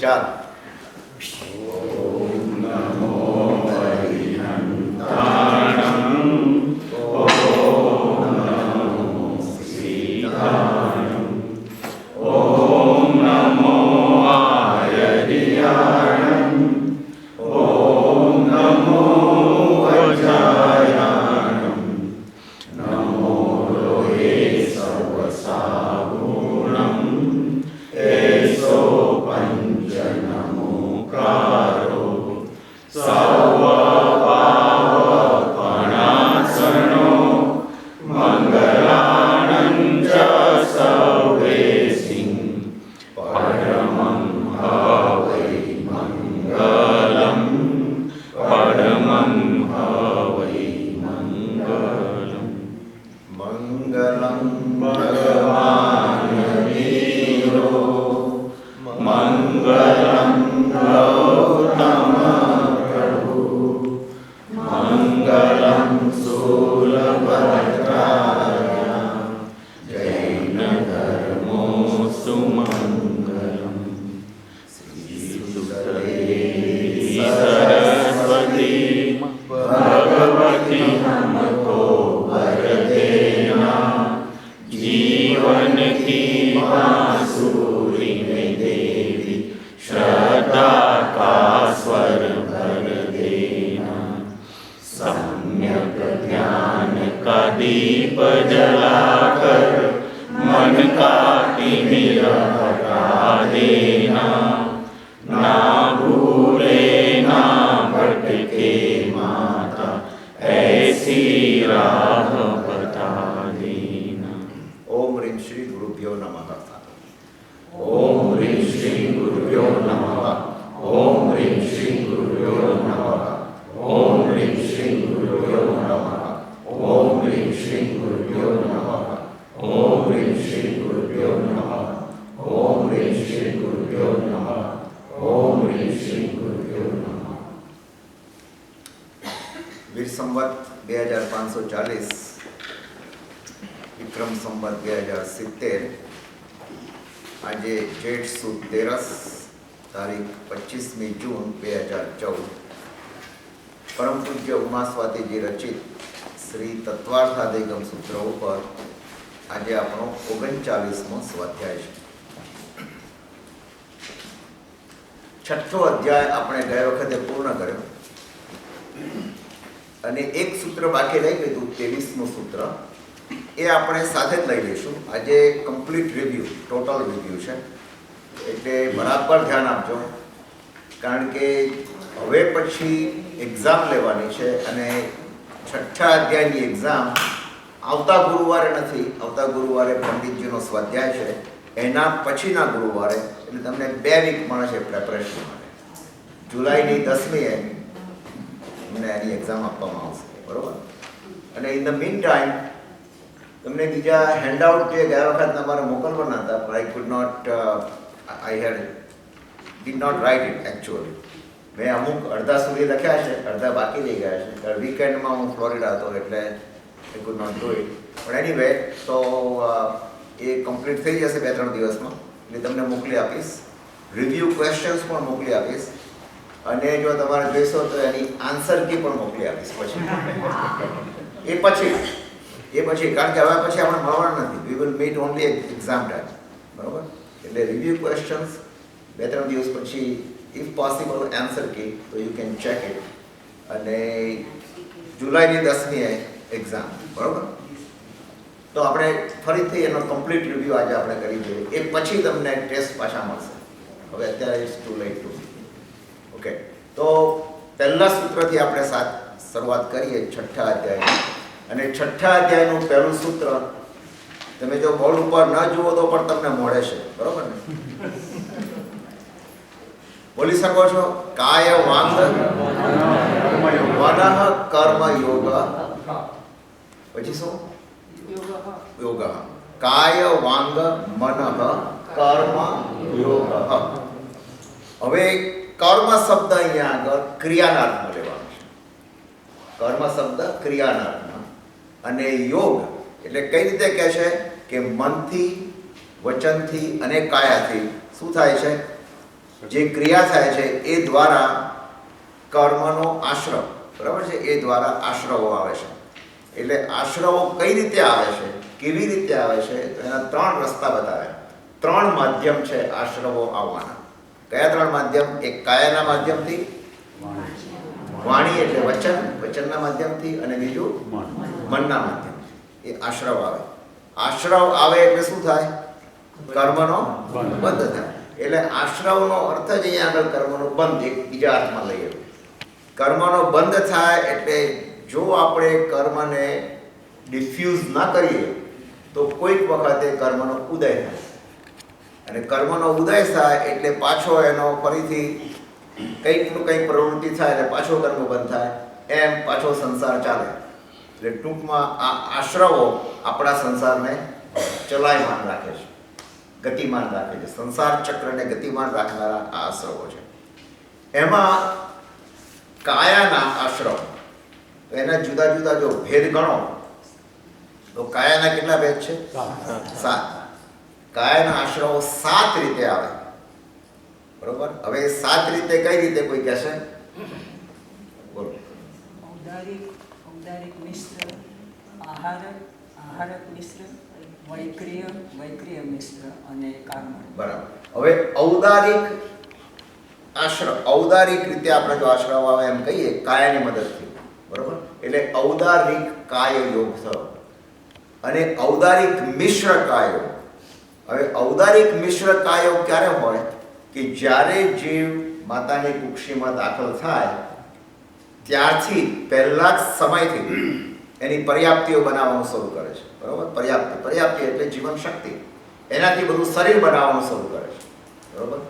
ચાલ. વિક્રમ સંવત 2070 આજે જેઠ સુદ 13 તારીખ 25મી જૂન 2014 પરમ પૂજ્ય ઉમા સ્વાતીજી રચિત શ્રી તત્વાર્થાધિગમ સૂત્ર ઉપર આજે આપણો 39મો સ્વાધ્યાય છે. છઠ્ઠો અધ્યાય આપણે ગયા વખતે પૂર્ણ કર્યો અને એક સૂત્ર બાકી રહી ગયું, 23મું સૂત્ર. એ આપણે સાથે જ લઈ લઈશું. આજે કમ્પ્લીટ રિવ્યૂ, ટોટલ રિવ્યૂ છે, એટલે બરાબર ધ્યાન આપજો, કારણ કે હવે પછી એક્ઝામ લેવાની છે અને છઠ્ઠા અધ્યાયની એક્ઝામ આવતા ગુરુવારે નથી, આવતા ગુરુવારે પંડિતજીનો સ્વાધ્યાય છે, એના પછીના ગુરુવારે, એટલે તમને 2 વીક મળે છે પ્રેપરેશન માટે. જુલાઈની 10મીએ તમને એની એક્ઝામ આપવામાં આવશે, બરાબર? અને ઇન ધ મીન ટાઈમ તમને બીજા હેન્ડઆઉટ જે ગયા વખત તમારે મોકલવાના હતા, પણ I could not, did not write it actually. મેં અમુક અડધા સુધી લખ્યા છે, અડધા બાકી રહી ગયા છે, કારણ વીકેન્ડમાં હું ફ્લોરિડા હતો એટલે I could not do it. પણ એનીવે, તો એ કમ્પ્લીટ થઈ જશે 2-3 દિવસમાં, એટલે તમને મોકલી આપીશ. રિવ્યૂ ક્વેશ્ચન્સ પણ મોકલી આપીશ, અને જો તમારે જોઈશો તો એની આન્સર કી પણ મોકલી આપીશ પછી. એ પછી કારણ કે હવે પછી આપણે મળવાના નથી, we will meet only exam time, બરાબર? એટલે રિવ્યૂ ક્વેશ્ચન્સ 2-3 દિવસ પછી, ઇફ પોસિબલ આન્સર કી, તો યુ કેન ચેક ઇટ. અને જુલાઈની 10મીએ એક્ઝામ, બરાબર? તો આપણે ફરીથી એનો કમ્પ્લીટ રિવ્યૂ આજે આપણે કરી દઈએ. એ પછી તમને ટેસ્ટ પાછા મળશે. હવે અત્યારે it's too late too. Okay, તો પહેલા સૂત્રથી આપણે શરૂઆત કરીએ છઠ્ઠા અધ્યાયની. અને છઠ્ઠા અધ્યાયનું પહેલું સૂત્ર તમે જો બોર્ડ ઉપર ન જુઓ તો પણ તમને મળે છે, બરોબર ને? બોલી શકો છો? કાય વાંગ મનઃ કર્મ યોગ. પછી શું? યોગ. કાય વાંગ મનઃ કર્મ યોગ. હવે કર્મ શબ્દ અહીંયા આગળ ક્રિયાના અર્થમાં લેવાનો છે. કર્મ શબ્દ ક્રિયાના અર્થમાં, અને યોગ એટલે કઈ રીતે કહે છે કે મનથી, વચનથી અને કાયાથી શું થાય છે? જે ક્રિયા થાય છે એ દ્વારા કર્મનો આશ્રવ, બરાબર છે, એ દ્વારા આશ્રવો આવે છે. એટલે આશ્રવો કઈ રીતે આવે છે, કેવી રીતે આવે છે, તો એના 3 રસ્તા બતાવે. 3 માધ્યમ છે આશ્રવો આવવાના. કયા 3 માધ્યમ? એક કાયાના માધ્યમથી, વાણી એટલે વચન, વચનના માધ્યમથી, અને બીજું મનના માધ્યમથી. એ આશ્રવ આવે. આશ્રવ આવે એટલે શું થાય? કર્મનો બંધ થાય. એટલે આશ્રવનો અર્થ જ અહીંયા આગળ કર્મનો બંધ, એક બીજા અર્થમાં લઈએ. કર્મનો બંધ થાય એટલે જો આપણે કર્મને ડિફ્યુઝ ના કરીએ તો કોઈક વખતે કર્મનો ઉદય થાય. અને કર્મનો ઉદય થાય એટલે પાછો એનો ફરીથી કંઈકનું કંઈક પ્રવૃત્તિ થાય એટલે પાછો કર્મ બંધ થાય, એમ પાછો સંસાર ચાલે. એટલે ટૂંકમાં આ આશ્રવો આપણા સંસારને ચલાયમાન રાખે છે, ગતિમાન રાખે છે. સંસાર ચક્રને ગતિમાન રાખનારા આ આશ્રવો છે. એમાં કાયાના આશ્રવ, તો એના જુદા જુદા જો ભેદ ગણો તો કાયાના કેટલા ભેદ છે? 7. કાયાના આશ્રવો 7 રીતે આવે, બરોબર. હવે 7 રીતે કઈ રીતે કોઈ કહેશે? બોલો. ઔદારિક મિશ્ર, આહારક મિશ્ર, વૈક્રિય મિશ્ર અને કર્મણ. બરાબર. હવે ઔદારિક આશ્રવ, ઔદારિક રીતે આપણે જો આશ્રવ આવે એમ કહીએ કાયાની મદદથી, બરોબર. એટલે ઔદારિક કાય યોગ થયો અને ઔદારિક મિશ્ર કાયો. હવે ઔદારિક મિશ્ર કાયો ક્યારે હોય? કે જ્યારે જીવ માતાની કુક્ષીમાં દાખલ થાય ત્યારથી પહેલા જ સમયથી એની પર્યાપ્તિઓ બનાવવાનું શરૂ કરે છે, બરોબર. પર્યાપ્તિ એટલે જીવન શક્તિ, એનાથી બધું શરીર બનાવવાનું શરૂ કરે છે, બરોબર.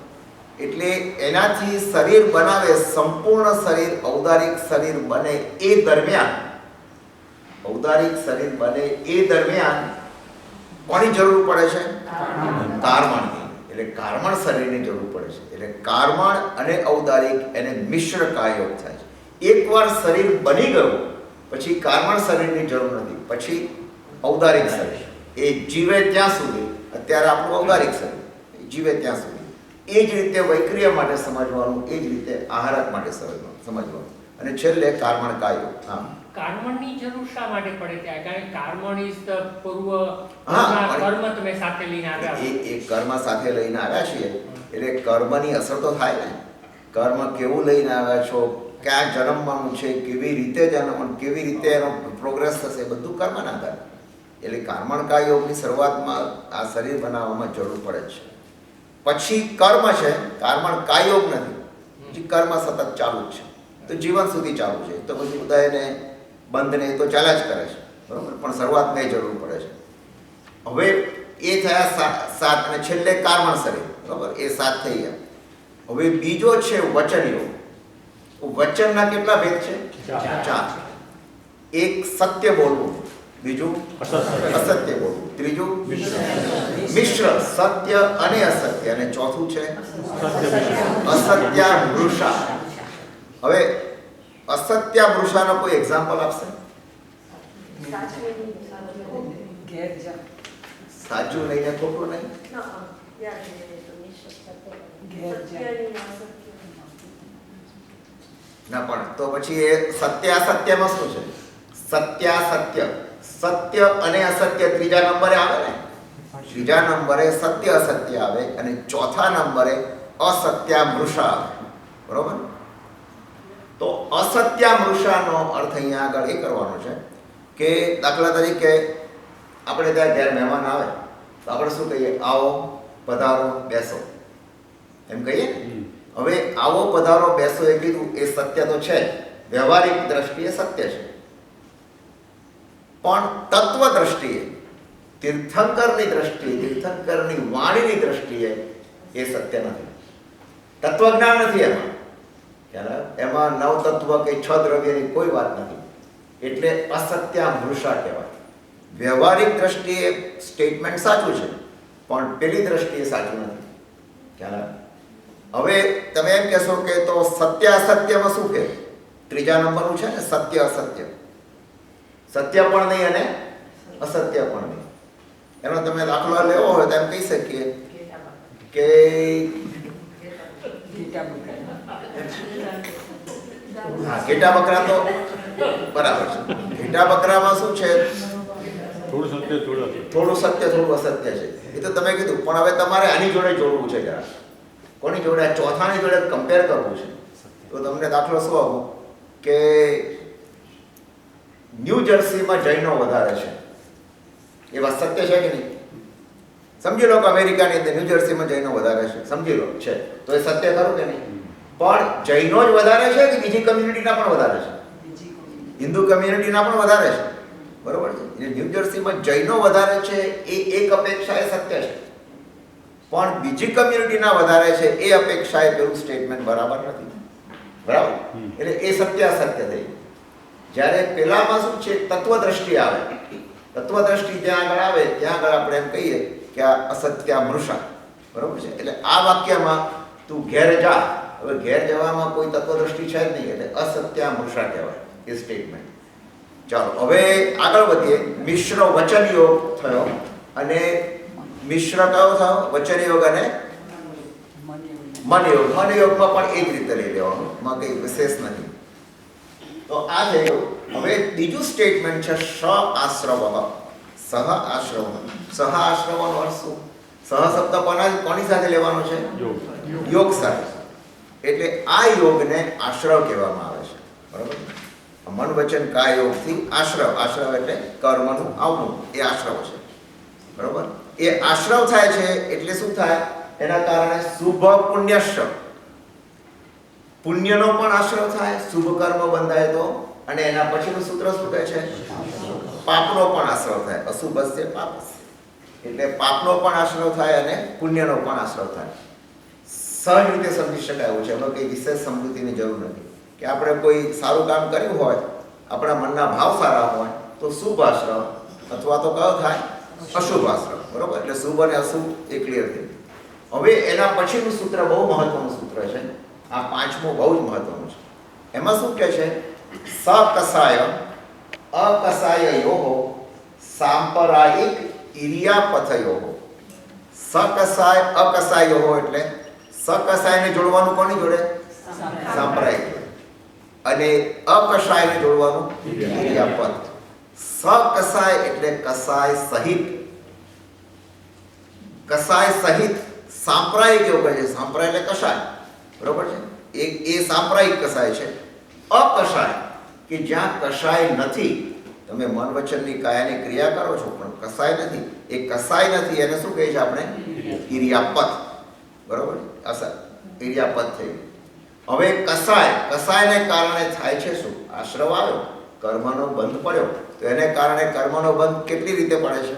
એટલે એનાથી શરીર બનાવે, સંપૂર્ણ શરીર, ઔદારિક શરીર બને એ દરમિયાન, ઔદારિક શરીર બને એ દરમિયાન કોની જરૂર પડે છે? કાર્મણની. એટલે કાર્મણ શરીરની જરૂર પડે છે. એટલે કાર્મણ અને ઔદારિક એને મિશ્ર કાયોગ થાય છે. એકવાર શરીર બની ગયું પછી કાર્મણ શરીરની જરૂર નથી, પછી ઔદારિક શરીર એ જીવે ત્યાં સુધી, અત્યારે આપણું ઔદારિક શરીર જીવે ત્યાં સુધી. એ જ રીતે વૈક્રિય માટે સમજવાનું, એ જ રીતે આહારક માટે સમજવાનું, અને છેલ્લે કાર્મણ કાયો. હા, કર્મની જરૂર શા માટે પડે ત્યાં? કારણ કે કર્મ ઇઝ ધ પૂર્વ કર્મ તમે સાથે લઈને આવ્યા. એ કર્મ સાથે લઈને આવ્યા છીએ એટલે કર્મની અસર તો થાય ને. કર્મ કેવું લઈને આવ્યા છો, ક્યાં જન્મવાનું છે, કેવી રીતે જન્મવાનું, કેવી રીતે એનો પ્રોગ્રેસ થશે, બધું કર્મના આધારે. એટલે કાર્મણ કાય યોગની શરૂઆતમાં આ શરીર બનાવવામાં જરૂર પડે છે. પછી કર્મ છે, કાર્મણ કાય યોગ નથી. પછી કર્મ સતત ચાલુ જ છે, તો જીવન સુધી ચાલુ છે. તો પછી ઉદયને બંધને તો ચાલ્યા જ કરે છે, બરોબર. પણ શરૂઆતમાં એ જરૂર પડે છે. હવે એ થયા 7 અને છેલ્લે કાર્મણ શરીર, બરોબર. એ 7 થઈ ગયા. હવે બીજો છે વચન યોગ. વચનના કેટલા ભેદ છે? 4. એક સત્ય બોલવું, બીજું અસત્ય બોલવું, ત્રીજું મિશ્ર સત્ય અને અસત્ય, અને ચોથું છે અસત્યામૃષા. હવે અસત્યામૃષાનો કોઈ એક્ઝામ્પલ આપશે? સાચું નહીં ને ખોટું નહીં. ના, પણ તો પછી એ સત્ય અસત્યમાં શું છે? સત્યાસત્ય, સત્ય અને અસત્ય ત્રીજા નંબરે આવે ને. ત્રીજા નંબરે સત્ય અસત્ય આવે અને ચોથા નંબરે અસત્યામૃષા આવે, બરોબર. તો અસત્યામૃષાનો અર્થ અહીંયા આગળ એ કરવાનો છે કે દાખલા તરીકે આપણે ત્યાં જ્યારે મહેમાન આવે તો આપણે શું કહીએ? આવો, પધારો, બેસો, એમ કહીએ ને. હવે આવો, પધારો, બેસો એ કીધું, એ સત્ય તો છે, વ્યવહારિક દ્રષ્ટિએ સત્ય છે. પણ તત્વ દ્રષ્ટિએ, તીર્થંકરની દ્રષ્ટિએ, તીર્થંકરની વાણીની દ્રષ્ટિએ એ સત્ય નથી. તત્વજ્ઞાન નથી એમાં. એમાં 9 તત્વ કે 6 દ્રવ્યની કોઈ વાત નથી. એટલે અસત્યામૃષા કહેવાય. વ્યવહારિક દ્રષ્ટિએ સ્ટેટમેન્ટ સાચું છે, પણ પેલી દ્રષ્ટિએ સાચું નથી. ખ્યાલ? હવે તમે એમ કહેશો કે તો સત્ય અસત્યમાં શું કે? ત્રીજા નંબરનું છે ને, સત્ય અસત્ય. સત્ય પણ નહીં અને અસત્ય પણ નહીં. એનો તમે દાખલો લેવો હોય તો એમ કહી શકીએ કે ઘેટા બકરા. હા, ઘેટા બકરા તો બરાબર છે. ઘેટા બકરામાં શું છે? થોડું સત્ય થોડું થોડું સત્ય થોડું અસત્ય છે. એ તો તમે કીધું, પણ હવે તમારે આની જોડે જોડવું છે જરા. કોની જોડે? આ ચોથાની જોડે કમ્પેર કરવું છે. તો તમને દાખલો શું આપું કે ન્યૂ જર્સીમાં જૈનો વધારે છે. એ વાત સત્ય છે કે નહીં? સમજી લો કે અમેરિકાની અંદર ન્યૂ જર્સીમાં જૈનો વધારે છે, સમજી લો છે, તો એ સત્ય ખરું કે નહીં? પણ જૈનો જ વધારે છે કે બીજી કમ્યુનિટીના પણ વધારે છે? બીજી કોઈ હિન્દુ કમ્યુનિટીના પણ વધારે છે, બરોબર છે. એટલે ન્યૂ જર્સીમાં જૈનો વધારે છે એ એક અપેક્ષા એ સત્ય છે, પણ બીજી કમ્યુનિટીના વધારે છે એ અપેક્ષા એ પેલું સ્ટેટમેન્ટ બરાબર નથી, બરાબર? એટલે એ સત્ય અસત્ય થઈ. જ્યારે પેલામાં શું છે? તત્વદ્રષ્ટિ આવે. તત્વદ્રષ્ટિ જ્યાં આગળ આવે ત્યાં આગળ આપણે એમ કહીએ કે આ અસત્ય મૃષા, બરોબર છે. એટલે આ વાક્યમાં તું ઘેર જા, હવે ઘેર જવામાં કોઈ તત્વદ્રષ્ટિ છે જ નહીં, એટલે અસત્ય મૃષા કહેવાય એ સ્ટેટમેન્ટ. ચાલો હવે આગળ વધીએ. મિશ્ર વચન યોગ થયો, અને મિશ્ર કયો થયો? વચન યોગ અને મન યોગ. મન યોગમાં પણ એ જ રીતે લઈ લેવાનું, એમાં કંઈ વિશેષ નથી. તો આ થઈ ગયું. હવે બીજું સ્ટેટમેન્ટ છે સ આશ્રવ. સહ આશ્રવ. સહ આશ્રવનો અર્થ શું? સહ શબ્દ કોની સાથે લેવાનો છે? યોગ સાથે. એટલે આ યોગને આશ્રવ કહેવામાં આવે છે, બરોબર? મન વચન કાય યોગથી આશ્રવ. આશ્રવ એટલે કર્મનું આવવું, એ આશ્રવ છે, બરોબર? એ આશ્રવ થાય છે એટલે શું થાય? એના કારણે શુભ પુણ્યશ્ર, પુણ્યનો પણ આશ્રવ થાય, શુભ કર્મ બંધાય તો. અને એના પછીનું સૂત્ર શું કહે છે? પાપનો પણ આશ્રવ થાય. અશુભસ્ય પાપસ્ય, એટલે પાપનો પણ આશ્રવ થાય અને પુણ્યનો પણ આશ્રવ થાય. સહજ રીતે સમજી શકાય એવું છે, એમાં કંઈ વિશેષ સમૃદ્ધિની જરૂર નથી. કે આપણે કોઈ સારું કામ કર્યું હોય, આપણા મનના ભાવ સારા હોય તો શુભ આશ્રવ, અથવા તો કયો થાય? અશુભ આશ્રવ, બરોબર? એટલે શુભ અને અશુભ એ ક્લિયર થઈ. હવે એના પછીનું સૂત્ર બહુ મહત્વનું સૂત્ર છે. આ પાંચમું બહુ જ મહત્વનું છે. એમાં શું કહે છે? સકસાય અકસાયયોઃ સાંપ્રદાયિક ઇરિયાપથયોઃ. સકસાય અકસાયયોઃ એટલે સકસાયને જોડવાનું કોની જોડે? સાંપ્રદાયિક. અને અકસાયને જોડવાનું ઇરિયાપથ. સકસાય એટલે કસાય સહિત. કસાય સહિત સાંપ્રદાયિક યોગ છે. સાંપ્રદાય એટલે કસાય, બરોબર છે? એ સાંપ્રદાયિક કસાય છે. અકસાય કે જ્યાં કસાય નથી, તમે મન વચનની કાયાની ક્રિયા કરો છો પણ કસાય નથી, એ કસાય નથી, એને શું કહે છે આપણે? ઇરિયાપથ, બરોબર? ઇરિયાપથ થઈ. હવે કસાયને કારણે થાય છે શું? આશ્રવ આવ્યો, કર્મનો બંધ પડ્યો, તો એને કારણે કર્મનો બંધ કેટલી રીતે પડે છે?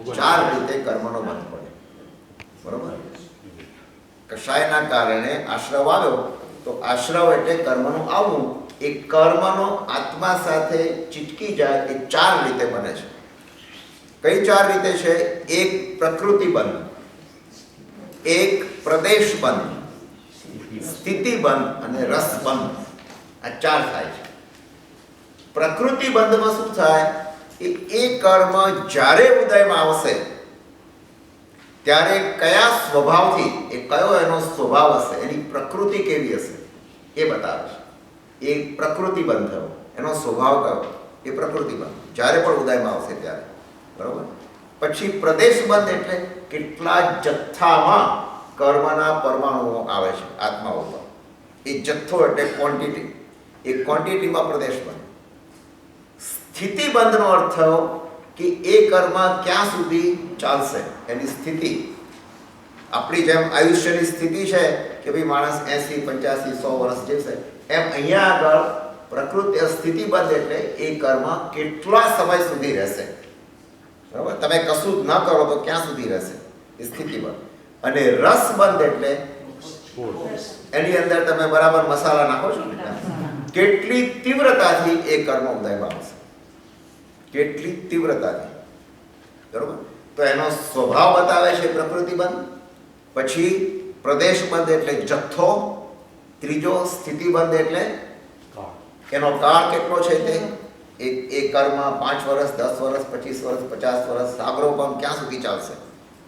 4 રીતે કર્મનો બંધ પડે, બરોબર? કસાયના કારણે આશ્રવ આવ્યો, તો આશ્રવ એટલે કર્મનું આવવું. એ કર્મનો આત્મા સાથે ચીટકી જાય, એ 4 રીતે બને છે. કઈ 4 રીતે છે? એક પ્રકૃતિ બંધ, એક પ્રદેશ બંધ, સ્થિતિ બંધ અને રસ બંધ. આ 4 થાય છે. પ્રકૃતિ બંધમાં શું થાય? એ કર્મ જ્યારે ઉદયમાં આવશે ત્યારે કયા સ્વભાવથી, એ કયો એનો સ્વભાવ હશે, એની પ્રકૃતિ કેવી હશે એ બતાવે છે. એ પ્રકૃતિ બંધ થયો, એનો સ્વભાવ કયો, એ પ્રકૃતિ બંધ જ્યારે પણ ઉદયમાં આવશે ત્યારે, બરોબર? પછી પ્રદેશ બંધ એટલે કેટલા જથ્થામાં કર્મના પરમાણુઓ આવે છે આત્મા ઉપર, એ જથ્થો એટલે ક્વોન્ટિટી, એ ક્વોન્ટિટીમાં પ્રદેશ બંધ. સ્થિતિ બંધનો અર્થ થયો કે એ કર્મ ક્યાં સુધી ચાલશે, એની સ્થિતિ. આપણી જેમ આયુષ્યની સ્થિતિ છે કે ભાઈ માણસ 80, 85, 100 વર્ષ જીવશે, એમ અહીંયા આગળ પ્રકૃતિ સ્થિતિ બંધ એટલે એ કર્મ કેટલા સમય સુધી રહેશે, બરાબર? તમે કશું જ ન કરો તો ક્યાં સુધી રહેશે, એ સ્થિતિ બંધ. અને રસ બંધ એટલે એની અંદર તમે બરાબર મસાલા નાખો છો ને, કેટલી તીવ્રતાથી એ કર્મ ઉદયમાં આવશે, કેટલી તીવ્રતાથી, બરોબર? તો એનો સ્વભાવ બતાવે છે પ્રકૃતિ બંધ. પછી પ્રદેશ બંધ એટલે જથ્થો. ત્રીજો સ્થિતિ બંધ એટલે એનો કાળ કેટલો છે, તે એ કર્મ 5 વર્ષ, 10 વર્ષ, 25 વર્ષ, 50 વર્ષ, સાગરો પણ ક્યાં સુધી ચાલશે.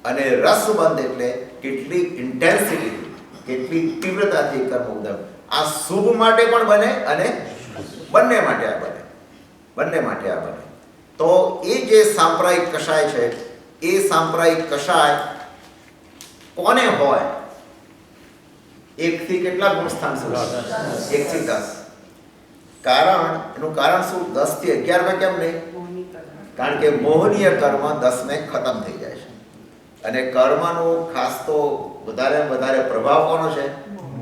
અને રસ બંધ એટલે કેટલી ઇન્ટેન્સિટી, કેટલી તીવ્રતાથી કર્મ ઉદમ. આ શુભ માટે પણ બને અને બંને માટે આ બને, બંને માટે આ બને. તો એ જે સાંપ્રદાયિક કષાય છે, એ સાંપ્રદાયિક કષાય કોને હોય? 1 થી કેટલા ગુણસ્થાન સુધી? 1 થી 10. કારણ એનું કારણ શું? 10 થી 11 માં કેમ નહીં? કારણ કે મોહનીય કર્મ 10 ને ખતમ થઈ જાય છે. અને કર્મનો ખાસ તો વધારે પ્રભાવ કોનો છે?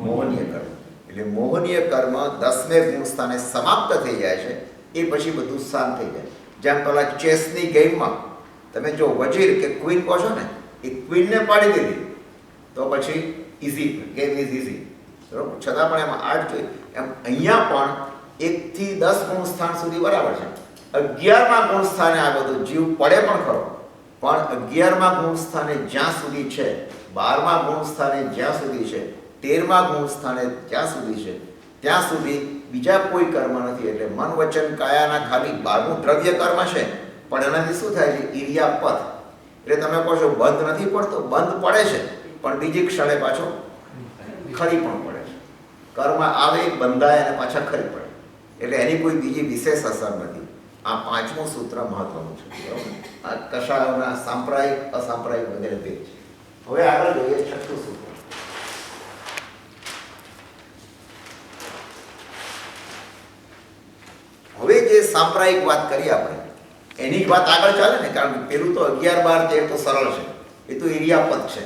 મોહનીય કર્મ. એટલે મોહનીય કર્મ 10મે ગુણસ્થાને સમાપ્ત થઈ જાય છે. એ પછી બધું શાંત થઈ જાય. જેમ પેલા ચેસની ગેમમાં તમે જો વજીર કે ક્વીન કહો છો ને, એ ક્વીનને પાડી દીધી તો પછી ઇઝી, ગેમ ઇઝ ઇઝી, બરાબર. છતાં પણ એમાં આર્ટ જોઈએ. એમ અહીંયા પણ 1 થી 10 ગુણસ્થાન સુધી બરાબર છે. 11મા ગુણસ્થાને આ બધું જીવ પડે પણ ખરો, પણ 11મા ગુણસ્થાને જ્યાં સુધી છે, 12મા ગુણસ્થાને જ્યાં સુધી છે, 13મા ગુણસ્થાને જ્યાં સુધી છે, ત્યાં સુધી બીજા કોઈ કર્મ નથી. એટલે મન વચન કાયાના ખાલી 12મું દ્રવ્ય કર્મ છે, પણ એનાથી શું થાય છે? ઇરિયાપથ. એટલે તમે કહો છો બંધ નથી પડતો, બંધ પડે છે, પણ બીજી ક્ષણે પાછો ખરી પણ પડે છે. કર્મ આવે, બંધાય અને પાછા ખરી પડે. એટલે એની કોઈ બીજી વિશેષ અસર નથી. આ 5મું સૂત્ર મહત્વનું છે, બરાબર. આ કષાયોના સાંપ્રદાયિક, અસાંપ્રદાયિક વગેરે ભેદ છે. હવે આગળ જોઈએ 6થું સૂત્ર. હવે જે સાંપ્રદાયિક વાત કરી આપણે, એની વાત આગળ ચાલે ને, કારણ કે પેલું તો 11, 12, 13 તો સરળ છે, એ તો ઇરિયાપદ છે.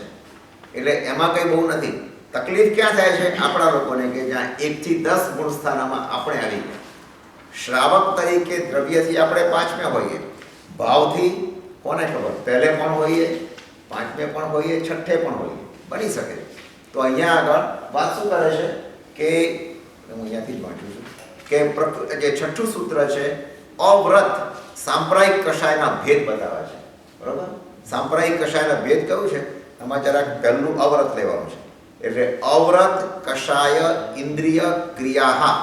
એટલે એમાં કંઈ બહુ નથી. તકલીફ ક્યાં થાય છે આપણા લોકોને? કે જ્યાં 1 થી 10 ગુણસ્થાનમાં આપણે આવી ગયા. શ્રાવક તરીકે દ્રવ્યથી આપણે 5મે હોઈએ, ભાવથી કોને ખબર, પહેલે પણ હોઈએ, 5મે પણ હોઈએ, 6ઠે પણ હોઈએ, બની શકે. તો અહીંયા આગળ વાત શું કરે છે કે હું અહીંયાથી જ વાંચું છું કે જે 6થું સૂત્ર છે, અવ્રત સાંપ્રદાયિક કષાયના ભેદ બતાવે છે, બરાબર. સાંપ્રદાયિક કષાયના ભેદ કયું છે? આમાં જરાક પહેલું અવ્રત લેવાનું છે. એટલે અવ્રત કષાય ઇન્દ્રિય ક્રિયા,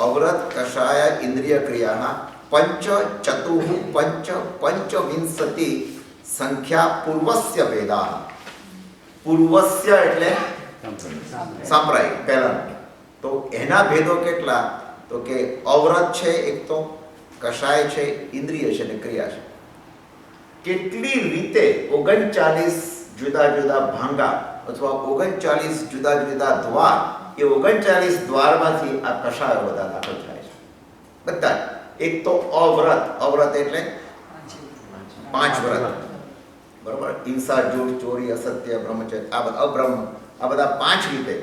અવ્રત કષાય ઇન્દ્રિય ક્રિયા પંચ ચતુઃ પંચવિંશતિ સંખ્યા પૂર્વસ્ય ભેદા. પૂર્વસ્ય એટલે સાંપ્રદાયિક પહેલાનું. તો એના ભેદો કેટલા? તો કે અવ્રત છે એક, તો કષાય છે, ઇન્દ્રિય છે અને ક્રિયા છે. કેટલી રીતે 39 જુદા જુદા ભાંગા અથવા 39 જુદા જુદા દ્વાર, એ 39 દ્વારમાંથી આ કષાયો બધા દાખલ થાય છે બધા. એક તો અવ્રત, અવ્રત એટલે 5 વ્રત, બરાબર. હિંસા, જૂઠ, ચોરી, અસત્ય, બ્રહ્મચર્ય, આ બધા અબ્રહ્મ, આ બધા 5 રીતે.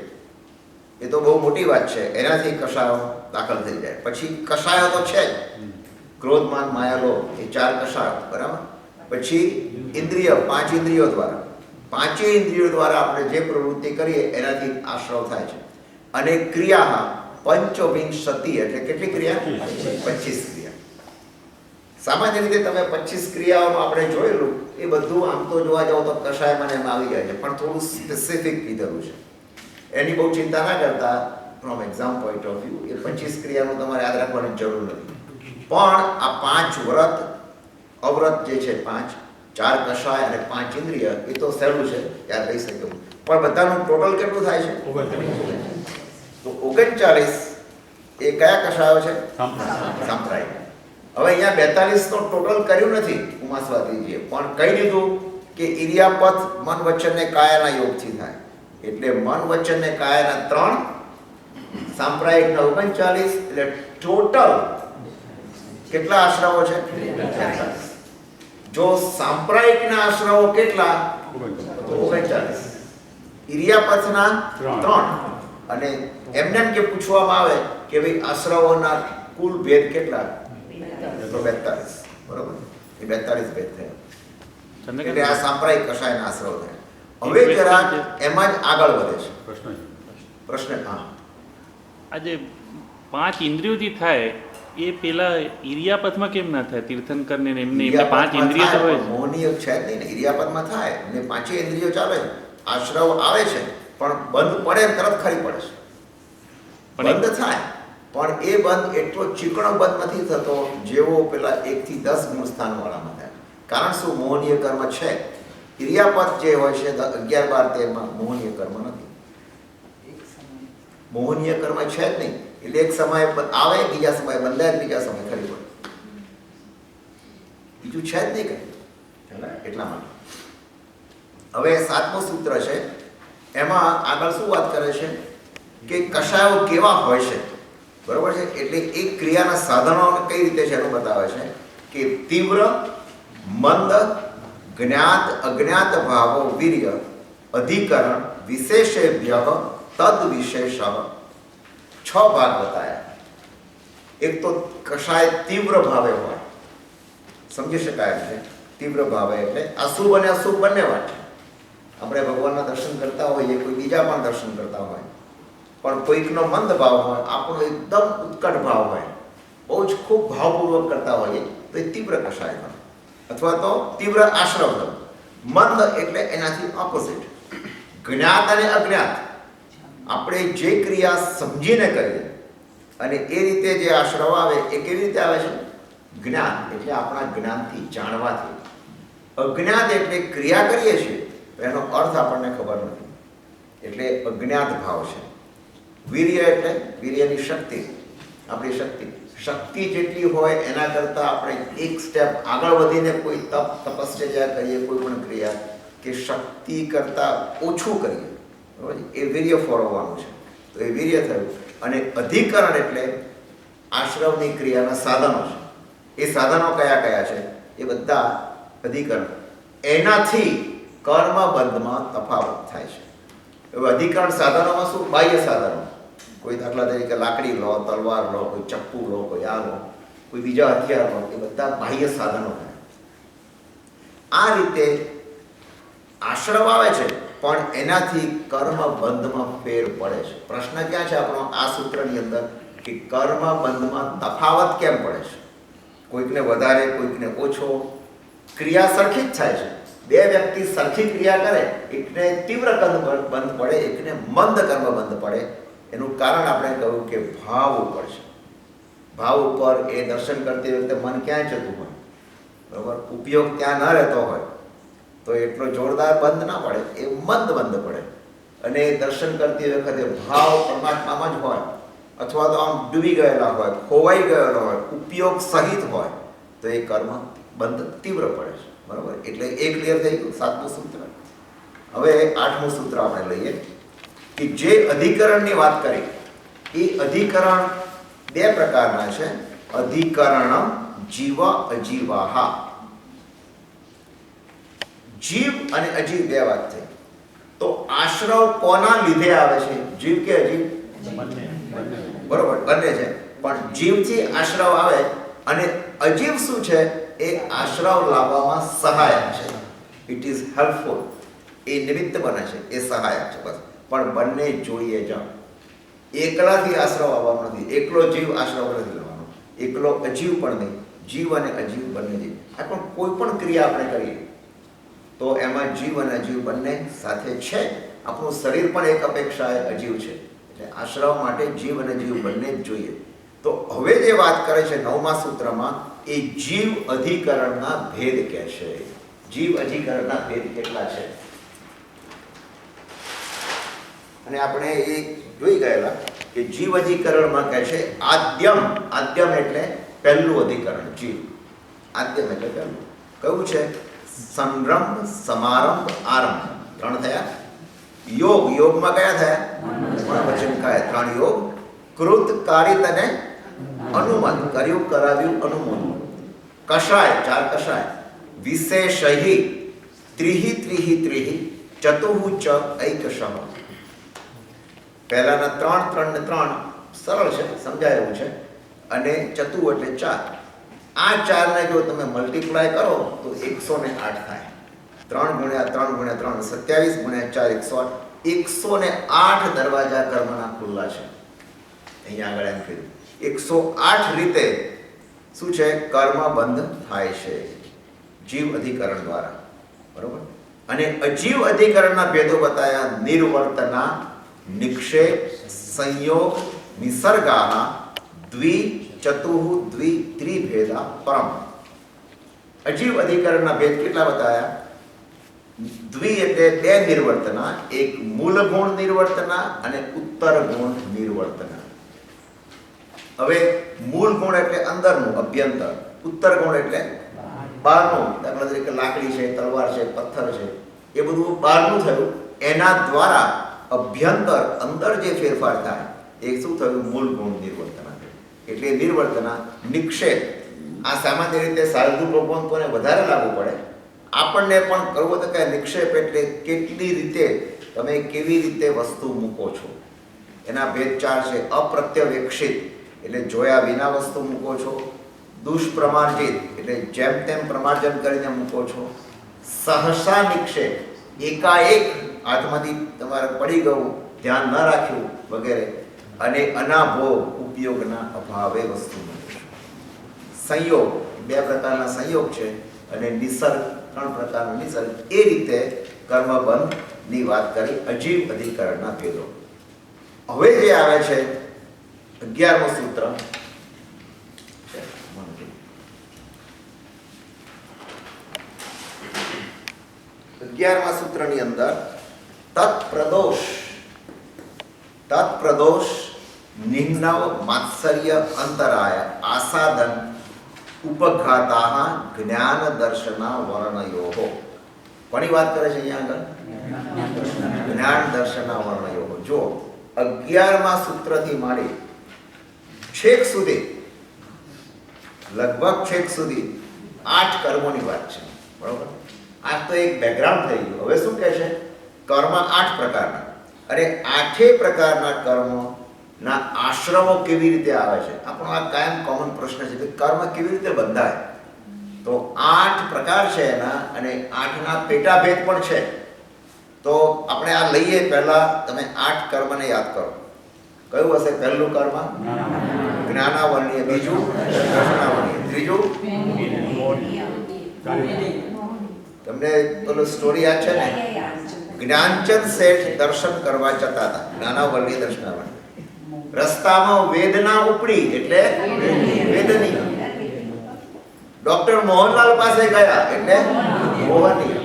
એ તો બહુ મોટી વાત છે. એનાથી કષાયો દાખલ થઈ જાય. પછી કષાયો તો છે જ, ક્રોધ, માન, માયા, લોભ, એ 4 કષાયો, બરાબર. પછી ઇન્દ્રિય, 5 ઇન્દ્રિયો દ્વારા, 5 ઇન્દ્રિયો દ્વારા આપણે જે પ્રવૃત્તિ કરીએ એનાથી આશ્રવ થાય છે. અને ક્રિયા પંચવિંશતિ, એટલે કેટલી ક્રિયા? 25 ક્રિયા. સામાન્ય રીતે તમે 25 ક્રિયાઓમાં આપણે જોયેલું એ બધું આમ તો જોવા જાવ તો કષાયમાં એમાં આવી જાય છે, પણ થોડું સ્પેસિફિક કીધેલું છે. એની બહુ ચિંતા ના કરતા from exam point of view. એ 25 ક્રિયાનું તમારે યાદ રાખવાની જરૂર નથી. પણ આ 5 વ્રત, અવ્રત જે છે 5, 4 કષાય અને 5 ઇન્દ્રિય, એ તો સહેલું છે, યાદ રહી શકે. પણ બધાનું ટોટલ કેટલું થાય છે? 39. તો 39 એ કયા કષાયો છે? સાંપ્રદાયિક. હવે અહીંયા 42 તો ટોટલ કર્યું નથી ઉમાસ્વાદીજીએ, પણ કહી દીધું કે ઇરિયાપથ મન વચન ને કાયાના યોગથી થાય. એટલે મન વચન ને કાયાના 3, સાંપ્રદાયિકના 39, એટલે ટોટલ કેટલા આશ્રવો છે? 43. જો સાંપ્રદાયિકના આશ્રવો કેટલા? 39. ઇરિયાપથના 3. અને એમને કે પૂછવામાં આવે કે ભાઈ આશ્રવોના કુલ ભેદ કેટલા? તો 42, બરોબર. એ 42 ભેદ થયા. એટલે આ સાંપ્રદાયિક કષાયના આશ્રવ થયા. હવે જરા એમાં જ આગળ વધે છે પ્રશ્ન. હા, આજે 5 ઇન્દ્રિયોથી થાય એ પેલા ઇરિયાપથમાં કેમ ના થાય? તીર્થંકર ને એમને 5 ઇન્દ્રિયો તો હોય. મોહનીય છે જ નહીં ને, ઇરિયાપથમાં થાય ને 5 ઇન્દ્રિયો ચાલે, આશ્રવ આવે છે, પણ બંધ પડે તરત ખરી પડે છે. બંધ થાય પણ એ બંધ એટલો ચીકણો બંધ નથી થતો જેવો પેલા 1 થી 10 ગુણસ્થાન વાળામાં થાય. કારણ શું? મોહનીય કર્મ છે. ઇરિયાપથ જે હોય છે 11, 12, 13માં મોહનીય કર્મ નથી. મોહનીય કર્મ છે જ નહીં. એટલે એક સમયે આવે, બીજા સમયે બદલાય, બીજા સમયે ખરી પડે, બીજું છે જ નહીં કઈ. એટલા માટે હવે 7મું સૂત્ર છે, એમાં આગળ શું વાત કરે છે કે કશાયો કેવા હોય છે, બરોબર છે. એટલે એક ક્રિયાના સાધનો કઈ રીતે છે એનું બતાવે છે કે તીવ્ર, મંદ, જ્ઞાત, અજ્ઞાત ભાવો, વીર્ય, અધિકરણ, વિશેષેભ્ય, તદ વિશેષ. 6 ભાગ બતાયા. એક તો કશાય તીવ્ર ભાવે હોય, સમજી શકાય છે. તીવ્ર ભાવે એટલે અશુભ અને અશુભ બંને વાત. આપણે ભગવાનના દર્શન કરતા હોઈએ, કોઈ બીજા પણ દર્શન કરતા હોય, પણ કોઈકનો મંદ ભાવ હોય, આપણો એકદમ ઉત્કટ ભાવ હોય, બહુ જ ખૂબ ભાવપૂર્વક કરતા હોઈએ તો એ તીવ્ર કશાય હોય, અથવા તો તીવ્ર આશ્રમ હોય. મંદ એટલે એનાથી ઓપોઝિટ. જ્ઞાત અને અજ્ઞાત, આપણે જે ક્રિયા સમજીને કરીએ અને એ રીતે જે આશ્રવ આવે એ કેવી રીતે આવે છે? જ્ઞાન એટલે આપણા જ્ઞાનથી, જાણવાથી. અજ્ઞાત એટલે ક્રિયા કરીએ છીએ એનો અર્થ આપણને ખબર નથી, એટલે અજ્ઞાત ભાવ છે. વીર્ય એટલે વીર્યની શક્તિ, આપણી શક્તિ. શક્તિ જેટલી હોય એના કરતાં આપણે એક સ્ટેપ આગળ વધીને કોઈ તપશ્ચર્યા કરીએ, કોઈ પણ ક્રિયા કે શક્તિ કરતાં ઓછું કરીએ, બરાબર, એ વીર્ય ફોરવવાનું છે. તો એ વીર્ય થયું. અને અધિકરણ એટલે આશ્રવની ક્રિયાના સાધનો છે. એ સાધનો કયા કયા છે? એ બધા અધિકરણ. એનાથી કર્મબંધમાં તફાવત થાય છે. હવે અધિકરણ સાધનોમાં શું? બાહ્ય સાધનો. કોઈ દાખલા તરીકે લાકડી લો, તલવાર લો, કોઈ ચપ્પુ લો, કોઈ આ લો, કોઈ બીજા હથિયાર લો, એ બધા બાહ્ય સાધનો છે. આ રીતે આશ્રવ આવે છે, પણ એનાથી કર્મબંધમાં ફેર પડે છે. પ્રશ્ન ક્યાં છે આપણો આ સૂત્રની અંદર કે કર્મબંધમાં તફાવત કેમ પડે છે? કોઈકને વધારે, કોઈકને ઓછો. ક્રિયા સરખી જ થાય છે. બે વ્યક્તિ સરખી ક્રિયા કરે, એકને તીવ્ર કર્મબંધ પડે, એકને મંદ કર્મબંધ પડે. એનું કારણ આપણે કહ્યું કે ભાવ ઉપર છે. ભાવ ઉપર એ દર્શન કરતી વખતે મન ક્યાંય જતું હોય, બરાબર, ઉપયોગ ત્યાં ન રહેતો હોય તો એટલો જોરદાર બંધ ના પડે, એ મંદ બંધ પડે. અને દર્શન કરતી વખતે ભાવ પરમાત્મામાં જ હોય, અથવા તો આમ ડૂબી ગયેલા હોય, ખોવાઈ ગયેલો હોય, ઉપયોગ સહિત હોય, તો એ કર્મ બંધ તીવ્ર પડે છે, બરાબર. એટલે એ ક્લિયર થઈ ગયું 7મું સૂત્ર. હવે 8મું સૂત્ર આપણે લઈએ કે જે અધિકરણની વાત કરી એ અધિકરણ 2 પ્રકારના છે. અધિકરણમ જીવ અજીવાહા. જીવ અને અજીવ 2 વાત થઈ. તો આશ્રવ કોના લીધે આવે છે? જીવ કે અજીવ? બરોબર, બંને છે. પણ જીવથી આશ્રવ આવે અને અજીવ શું છે? એ આશ્રવ લાવવામાં સહાયક છે. It is helpful. એ નિમિત્ત બને છે, એ સહાયક છે, બસ. પણ બંને જોઈએ જ. એકલાથી આશ્રવ આવવાનો નથી. એકલો જીવ આશ્રવ નથી લેવાનો, એકલો અજીવ પણ નહીં. જીવ અને અજીવ બંને જીવ. આ પણ કોઈ પણ ક્રિયા આપણે કરીએ તો એમાં જીવ અને અજીવ બંને સાથે છે. આપણું શરીર પણ એક અપેક્ષાએ અજીવ છે, એટલે આશ્રવ માટે જીવ અને જીવ બંને જ જોઈએ. તો હવે જે વાત કરે છે 9મા સૂત્રમાં, એ જીવ અધિકરણના ભેદ કહે છે. જીવ અધિકરણના ભેદ કેટલા છે? અને આપણે એ જોઈ ગયેલા કે જીવ અધિકરણમાં કહે છે આદ્યમ. આદ્યમ એટલે પહેલું અધિકરણ. જીવ આદ્યમ એટલે પહેલું. કયું છે? સંરંભ, સમારંભ, આરંભ. 3 થયા. યોગ, યોગમાં કયા થયા? મન વચન કાય. 3 યોગ. કૃત, કારિત અને અનુમત. કર્યું, કરાવ્યું, અનુમોદન. કષાય, 4 કષાય. વિશેષહિ, ત્રિહિ ત્રિહિ ત્રિહિ, ચતુઃ ચ ઐકશઃ. પહેલાના 3, 3 ને 3 સરળ છે, સમજાય એવું છે. અને ચતુ એટલે 4. આ 4 ને જો તમે મલ્ટીપ્લાય કરો તો 108 થાય. 3 ગુણ્યા 3 ગુણ્યા 3 27 ગુણ્યા 4 108. 108 દરવાજા કર્મના ખુલ્લા છે. અહીંયા આગળ એમ કીધું 108 રીતે શું છે? કર્મ બંધ થાય છે જીવ અધિકરણ દ્વારા, બરોબર. અને અજીવ અધિકરણના ભેદો બતાયા. નિર્વર્તના, નિક્ષેપ, સંયોગ, નિસર્ગાના, દ્વિ, ચતુઃ, દ્વિ, ત્રિભેદા, પરમ. અજીવ અધિકરણના ભેદ કેટલા બતાયા? દ્વિ એટલે બે નિર્વર્તના, એક મૂળ ગુણ નિર્વર્તના અને ઉત્તર ગુણ નિર્વર્તના. હવે મૂળ ગુણ એટલે અંદરનું અભ્યંતર, ઉત્તર ગુણ એટલે બહારનું. દાખલા તરીકે લાકડી છે, તલવાર છે, પથ્થર છે, એ બધું બહારનું થયું. એના દ્વારા અભ્યંતર અંદર જે ફેરફાર થાય એ શું થયું? મૂળ ગુણ નિર્વર્તના. એટલે નિર્વર્તના નિક્ષેપ. આ સામાન્ય રીતે સાધુ પ્રબોધકોને વધારે લાગુ પડે. આપણને પણ કરવું તો કે નિક્ષેપ એટલે કેટલી રીતે તમે કેવી રીતે વસ્તુ મૂકો છો. એના ભેદ ચાર છે. અપ્રત્યવેક્ષિત એટલે જોયા વિના વસ્તુ મૂકો છો. દુષ્પ્રમાર્જિત એટલે જેમ તેમ પ્રમાર્જન કરીને મૂકો છો. સહસા નિક્ષેપ એકાએક હાથમાંથી તમારે પડી ગયું, ધ્યાન ન રાખ્યું વગેરે. અને અનાભોગ ઉપયોગના અભાવે વસ્તુ મૂકો છો. સંયોગ બે પ્રકારના સંયોગ છે અને નિસર્ગ ત્રણ પ્રકારનો નિસર્ગ. એ રીતે કર્મબંધની વાત કરી. અજીવ અધિકરણના ભેદો. હવે જે આવે છે 11મું સૂત્ર. 11મા સૂત્રની અંદર તત્પ્રદોષ નિમ્નવ માત્સર્ય અંતરાય આસાદન ઉપઘાતા જ્ઞાન દર્શના વર્ણયોઃ. કોની વાત કરે છે અહીંયા આગળ? જ્ઞાન દર્શના વર્ણયોઃ. જો 11મા સૂત્રથી માંડી છેક સુધી, લગભગ છેક સુધી 8 કર્મોની વાત છે. બરોબર? આ તો એક બેકગ્રાઉન્ડ થઈ ગયું. હવે શું કહે છે? કર્મ 8 પ્રકારના, અને 8 પ્રકારના કર્મોના આશ્રમો કેવી રીતે આવે છે. આપણો આ કાયમ કોમન પ્રશ્ન છે કે કર્મ કેવી રીતે બંધાય. તો 8 પ્રકાર છે એના, અને 8ના પેટાભેદ પણ છે. તો આપણે આ લઈએ. પહેલા તમે 8 કર્મને યાદ કરો. કયું હશે? પહેલું કર્મ જ્ઞાનાવર્ણીય, બીજું દર્શનાવર્ણીય, ત્રીજું તમને પેલો સ્ટોરી યાદ છે ને? જ્ઞાનચંદ શેઠ દર્શન કરવા જતા હતા, જ્ઞાનાવર્ણીય દર્શનાવર્ણીય. રસ્તામાં વેદના ઉપડી એટલે વેદનીય. ડોક્ટર મોહનલાલ પાસે ગયા એટલે મોહનીય.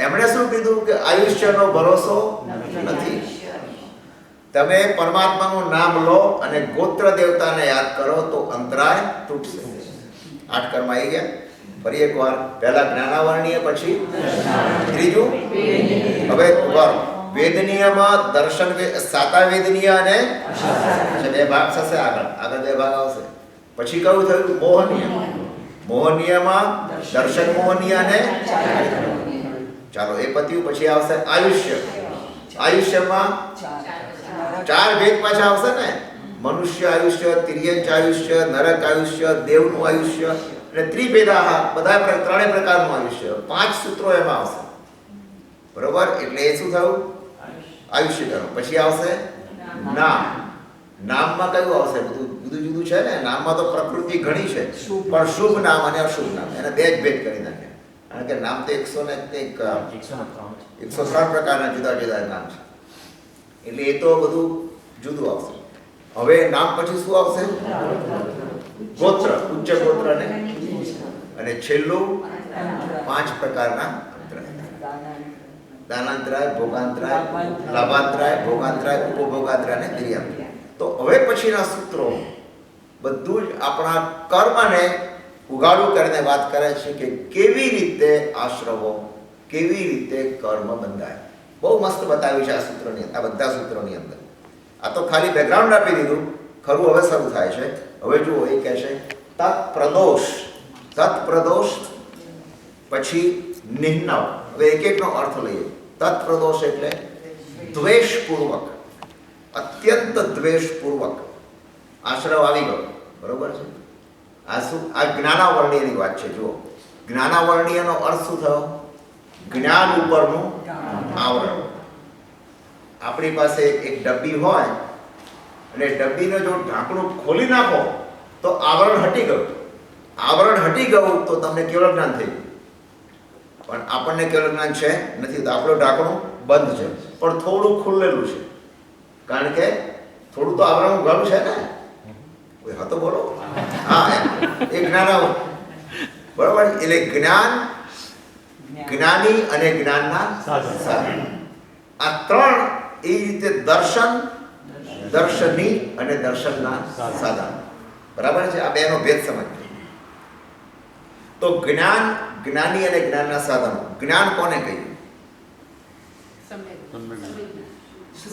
એમણે શું કીધું કે આયુષ્યનો ભરોસો નથી. તમે પરમાત્માનું નામ લો અને ગોત્ર દેવતાને યાદ કરો તો અંતરાય તૂટશે. 8 કર્મ આવી ગયા. ફરી એકવાર, પહેલા જ્ઞાનાવર્ણીય, પછી ત્રીજું. હવે વેદનીયમાં દર્શન, સાતા વેદનીય અને બે ભાગ થશે. આગળ બે ભાગ આવશે. પછી કયું થયું? મોહનીય. મોહનીયમાં દર્શન મોહનીય અને ચાલો એ પત્યું. પછી આવશે આયુષ્ય. આયુષ્યમાં 4 ભેદ પાછા આવશે ને? મનુષ્ય આયુષ્ય, તિર્યંચ આયુષ્ય, નરક આયુષ્ય, દેવનું આયુષ્ય અને ત્રિભેદાહ, બધા 3 પ્રકારનું આયુષ્ય. 5 સૂત્રો એમાં આવશે. બરોબર? એટલે એ શું થયું? આયુષ્ય કર્મ. પછી આવશે નામ. નામમાં કયું આવશે? બધું જુદું છે ને. નામમાં તો પ્રકૃતિ ઘણી છે, પણ શુભ નામ અને અશુભ નામ, એને 2 જ ભેદ કરી નાખ્યા. કારણ કે નામ તો 103 પ્રકારના જુદા જુદા નામ છે. એટલે એ તો બધું જુદું આવશે. હવે નામ પછી શું આવશે? ગોત્ર, ઉચ્ચ ગોત્ર અને છેલ્લું 5 પ્રકારના દાનાંતરાય, ભોગાંતરાય, લાભાંતરાય, ભોગાંતરાય, ઉપભોગાંતરાય અને નિર્યાંતરાય. તો હવે પછીના સૂત્રો બધું જ આપણા કર્મને ઉગાડું કરીને વાત કરે છે કે કેવી રીતે આશ્રવો, કેવી રીતે કર્મ બંધાય. બહુ મસ્ત બતાવ્યું છે આ સૂત્રની, આ બધા સૂત્રોની અંદર. આ તો ખાલી બેકગ્રાઉન્ડ આપી દીધું. ખરું હવે શરૂ થાય છે. હવે જુઓ, એ કહે છે તત્પ્રદોષ પછી નિહ્નવ. હવે એક એકનો અર્થ લઈએ. તત્પ્રદોષ એટલે દ્વેષપૂર્વક, અત્યંત દ્વેષપૂર્વક આશ્રવ આવી ગયો. બરોબર છે? આ શું? આ જ્ઞાનાવર્ણીયની વાત છે. જુઓ, જ્ઞાનાવર્ણીયનો અર્થ શું થયો? જ્ઞાન ઉપરનું આવરણ. આપણી પાસે એક ડબ્બી હોય અને ડબ્બીને જો ઢાંકણું ખોલી નાખો તો આવરણ હટી ગયું. આવરણ હટી ગયું તો તમને કેવળ જ્ઞાન થઈ ગયું. પણ આપણને કેવળ જ્ઞાન છે નથી. તો આપણું ઢાંકણું બંધ છે, પણ થોડું ખુલ્લેલું છે. કારણ કે થોડું તો આવરણ ઘણું છે ને. કોઈ હતો બોલો? હા, એ જ્ઞાન. બરોબર? એટલે જ્ઞાન જ્ઞાની અને જ્ઞાનના સાધન. સાધન. આ ત્રણ એ રીતે દર્શન, દર્શની અને દર્શનના સાધન. બરાબર છે? આ બેનો ભેદ સમજો. તો જ્ઞાન, જ્ઞાની અને જ્ઞાનના સાધનો. જ્ઞાન કોને કહીએ?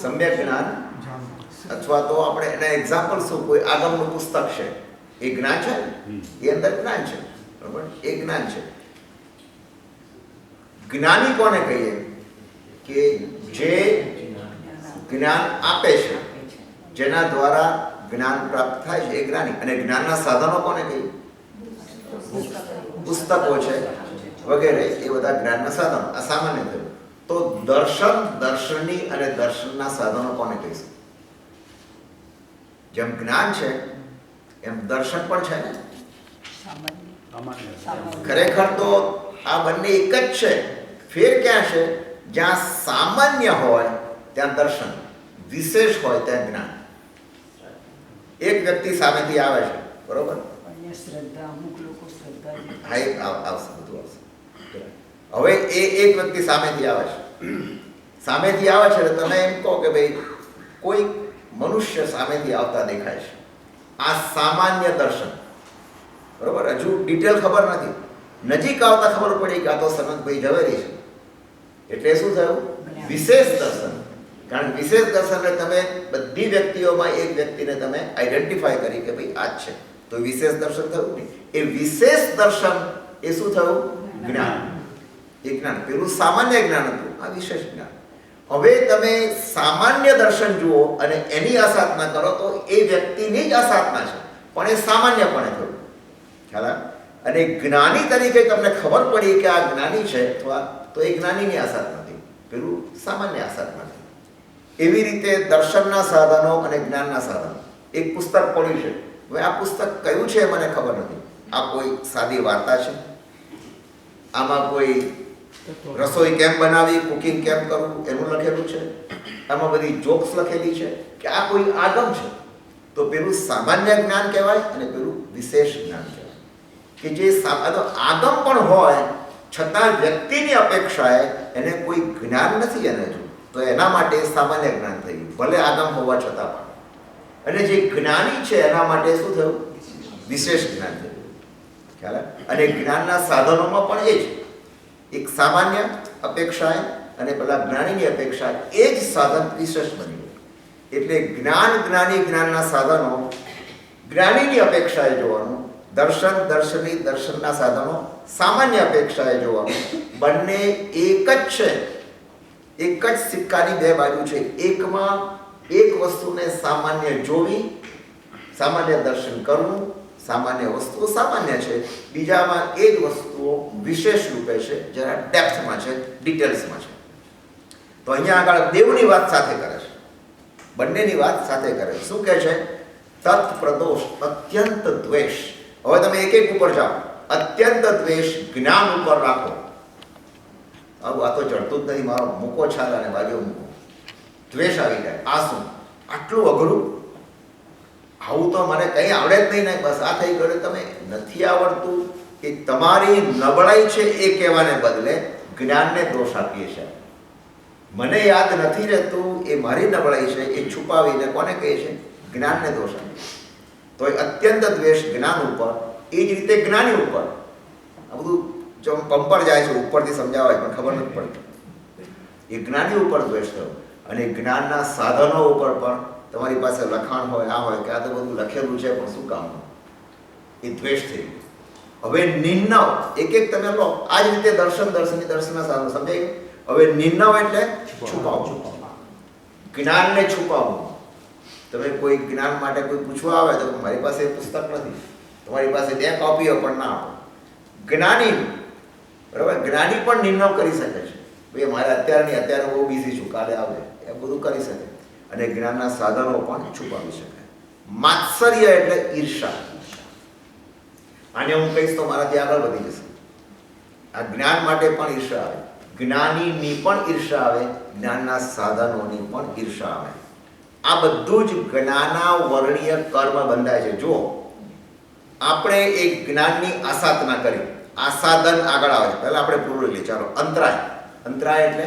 સમ્યક જ્ઞાન, અથવા તો આપણે એના એક્ઝામ્પલ શું, કોઈ આગમનું પુસ્તક છે એ જ્ઞાન છે ને? એ અંદર જ્ઞાન છે. બરાબર? એ જ્ઞાન છે. જ્ઞાની કોને કહીએ? કે જે જ્ઞાન આપે છે, જેના દ્વારા જ્ઞાન પ્રાપ્ત થાય છે, એ જ્ઞાની. અને જ્ઞાનના સાધનો કોને કહીએ? પુસ્તકો છે વગેરે, એ બધા જ્ઞાનના સાધનો. આ સામાન્ય થયું. તો દર્શન, દર્શની અને દર્શનના સાધનો કોને કહીશું? જેમ જ્ઞાન છે એમ દર્શન પણ છે ને. ખરેખર તો આ બંને એક જ છે. ફેર ક્યાં છે? જ્યાં સામાન્ય હોય ત્યાં દર્શન, વિશેષ હોય ત્યાં જ્ઞાન. એક વ્યક્તિ સામેથી આવે છે, બરોબર? અહીંયા શ્રદ્ધા, અમુક લોકો શ્રદ્ધા હા, એ આવશે, બધું આવશે. હવે એ એક વ્યક્તિ સામેથી આવે છે. સામેથી આવે છે એટલે તમે એમ કહો કે ભાઈ કોઈ મનુષ્ય સામેથી આવતા દેખાય છે. આ સામાન્ય દર્શન, બરોબર? હજુ ડિટેલ ખબર નથી. નજીક આવતા ખબર પડી કે આ તો સનતભાઈ ઝવેરી છે. એટલે શું થયું? વિશેષ દર્શન. કારણ કે વિશેષ દર્શન એટલે તમે બધી વ્યક્તિઓમાં એક વ્યક્તિને તમે આઈડેન્ટિફાય કરી કે ભાઈ આ જ છે, તો વિશેષ દર્શન થયું નહીં. એ વિશેષ દર્શન એ શું થયું? જ્ઞાન. એ જ્ઞાન. પેલું સામાન્ય જ્ઞાન હતું, આ વિશેષ જ્ઞાન. હવે તમે સામાન્ય દર્શન જુઓ અને એની આસાધના કરો તો એ વ્યક્તિની જ આસાધના છે, પણ એ સામાન્યપણે થયું. ખ્યાલ આવે? અને જ્ઞાની તરીકે તમને ખબર પડી કે આ જ્ઞાની છે, તો એ જ્ઞાનીની આસાધના થઈ, પેલું સામાન્ય આસાધના થઈ. એવી રીતે દર્શનના સાધનો અને જ્ઞાનના સાધનો. એક પુસ્તક પડ્યું છે, હવે આ પુસ્તક કયું છે મને ખબર નથી. આ કોઈ સાદી વાર્તા છે? આમાં કોઈ રસોઈ કેમ બનાવી, કુકિંગ કેમ કરવું એનું લખેલું છે? આમાં બધી જોક્સ લખેલી છે કે આ કોઈ આગમ છે? તો પેલું સામાન્ય જ્ઞાન કહેવાય અને પેલું વિશેષ જ્ઞાન કહેવાય. કે જે આગમ પણ હોય છતાં વ્યક્તિની અપેક્ષાએ એને કોઈ જ્ઞાન નથી એને જો, તો એના માટે સામાન્ય જ્ઞાન થઈ ગયું, ભલે આગમ હોવા છતાં પણ. અને જે જ્ઞાની છે એના માટે શું થયું? વિશેષ જ્ઞાન થયું. ખ્યાલ આવે? અને જ્ઞાનના સાધનોમાં પણ એ જ એક સામાન્ય અપેક્ષાએ અને પેલા જ્ઞાનીની અપેક્ષાએ એ જ સાધન વિશેષ બની ગયું. એટલે જ્ઞાન, જ્ઞાની, જ્ઞાનના સાધનો જ્ઞાનીની અપેક્ષાએ જોવાનું, દર્શન, દર્શની, દર્શનના સાધનો સામાન્ય અપેક્ષાએ જોવાનું. બંને એક જ છે, એક જ સિક્કાની બે બાજુ છે. એકમાં એક વસ્તુને સામાન્ય જોવી, સામાન્ય દર્શન કરવું, સામાન્ય વસ્તુઓ સામાન્ય છે. બીજામાં એ જ વસ્તુઓ વિશેષ રૂપે છે, જરા ડેપ્થમાં છે, ડિટેલ્સમાં છે. તો અહીંયા આગળ દેવની વાત સાથે કરે છે, બંનેની વાત સાથે કરે છે. શું કહે છે? તત્પ્રદોષ, અત્યંત દ્વેષ. હવે તમે એક એક ઉપર જાઓ. અત્યંત દ્વેષ જ્ઞાન ઉપર રાખો. આવું આ તો ચડતું જ નથી, મારો મૂકો છાલ અને બાજુ મૂકો. દ્વેષ આવી જાય. આ શું? આટલું અઘરું? આવું તો મને કંઈ આવડે જ નહીં ને, બસ આ થઈ ગયું. તમે નથી આવડતું કે તમારી નબળાઈ છે એ કહેવાને બદલે જ્ઞાનને દોષ આપીએ છીએ. મને યાદ નથી રહેતું એ મારી નબળાઈ છે એ છુપાવીને કોને કહે છે? જ્ઞાનને દોષ આપીએ. તો એ અત્યંત દ્વેષ જ્ઞાન ઉપર, એ જ રીતે જ્ઞાની ઉપર. આ બધું જો પંપર જાય છે, ઉપરથી સમજાવાય પણ ખબર નથી પડતી. એ જ્ઞાની ઉપર દ્વેષ થયો. અને જ્ઞાનના સાધનો ઉપર પણ તમારી પાસે લખાણ હોય, આ હોય કે આ તો બધું લખેલું છે પણ શું કામનું, એ દ્વેષ થઈ ગયું. હવે નિર્ણવ એક એક તમે લો. આ જ રીતે દર્શન, દર્શની, દર્શનના સાધનો સમજાય ગયું. હવે નિર્ણવ એટલે છુપાવવું, જ્ઞાનને છુપાવવું. તમે કોઈ જ્ઞાન માટે કોઈ પૂછવા આવે તો મારી પાસે પુસ્તક નથી, તમારી પાસે 2 કોપીઓ પણ ના આપો. જ્ઞાની, બરાબર, જ્ઞાની પણ નિર્ણય કરી શકે છે. ભાઈ મારે અત્યારે બહુ બિઝી છું, કાલે આવે, એ બધું કરી શકે. અને જ્ઞાનના સાધનો પણ છુપાવી શકે. માત્સર્ય એટલે ઈર્ષા. આને હું કહીશ તો મારાથી આગળ વધી જશે. આ જ્ઞાન માટે પણ ઈર્ષા આવે, જ્ઞાનીની પણ ઈર્ષા આવે, જ્ઞાનના સાધનોની પણ ઈર્ષા આવે. આ બધું જ જ્ઞાનાવર્ણીય કર્મ બંધાય છે. જો આપણે એક જ્ઞાનની આસાધના કરી આ સાધન આગળ આવે છે. પહેલા આપણે પૂરું લઈએ. ચાલો, અંતરાય. અંતરાય એટલે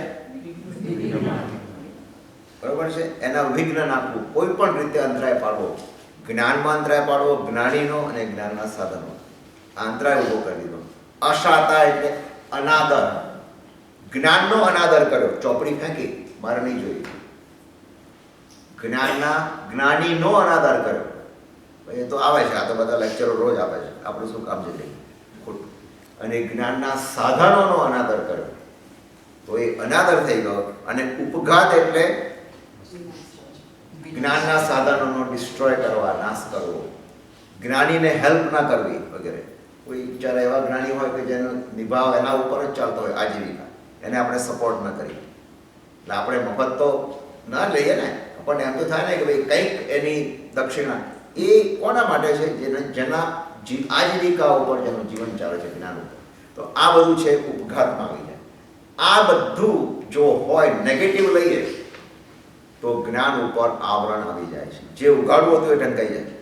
બરોબર છે, એના વિઘ્ન નાખવું, કોઈ પણ રીતે અંતરાય પાડવો. જ્ઞાનમાં અંતરાય પાડવો, જ્ઞાનીનો અને જ્ઞાનના સાધનો. આ અંતરાય ઉભો કરી દીધો. અશાતા એટલે અનાદર. જ્ઞાનનો અનાદર કર્યો, ચોપડી ફેંકી, મારે નહીં જોઈ. જ્ઞાનીનો અનાદર કર્યો. એ તો આવે છે, આ તો બધા લેક્ચરો રોજ આપે છે, આપણું શું કામ છે તે ખોટું. અને જ્ઞાનના સાધનોનો અનાદર કર્યો, તો એ અનાદર થઈ ગયો. અને ઉપઘાત એટલે જ્ઞાનના સાધનોનો ડિસ્ટ્રોય કરવા, નાશ કરવો, જ્ઞાનીને હેલ્પ ના કરવી વગેરે. કોઈ બિચારા એવા જ્ઞાની હોય કે જેનો નિભાવ એના ઉપર જ ચાલતો હોય, આજીવિકા, એને આપણે સપોર્ટ ન કરીએ. એટલે આપણે મફત તો ના લઈએ ને, આપણને એમ તો થાય ને કે ભાઈ કંઈક એની દક્ષિણા. એ કોના માટે છે? જેના આજીવિકા ઉપર જેનું જીવન ચાલે છે, જ્ઞાન ઉપર. તો આ બધું છે ઉપઘાતમાં આવી જાય. આ બધું જો હોય નેગેટિવ લઈએ તો જ્ઞાન ઉપર આવરણ આવી જાય છે. જે ઉગાડવું હતું એ ઢંકાઈ જાય.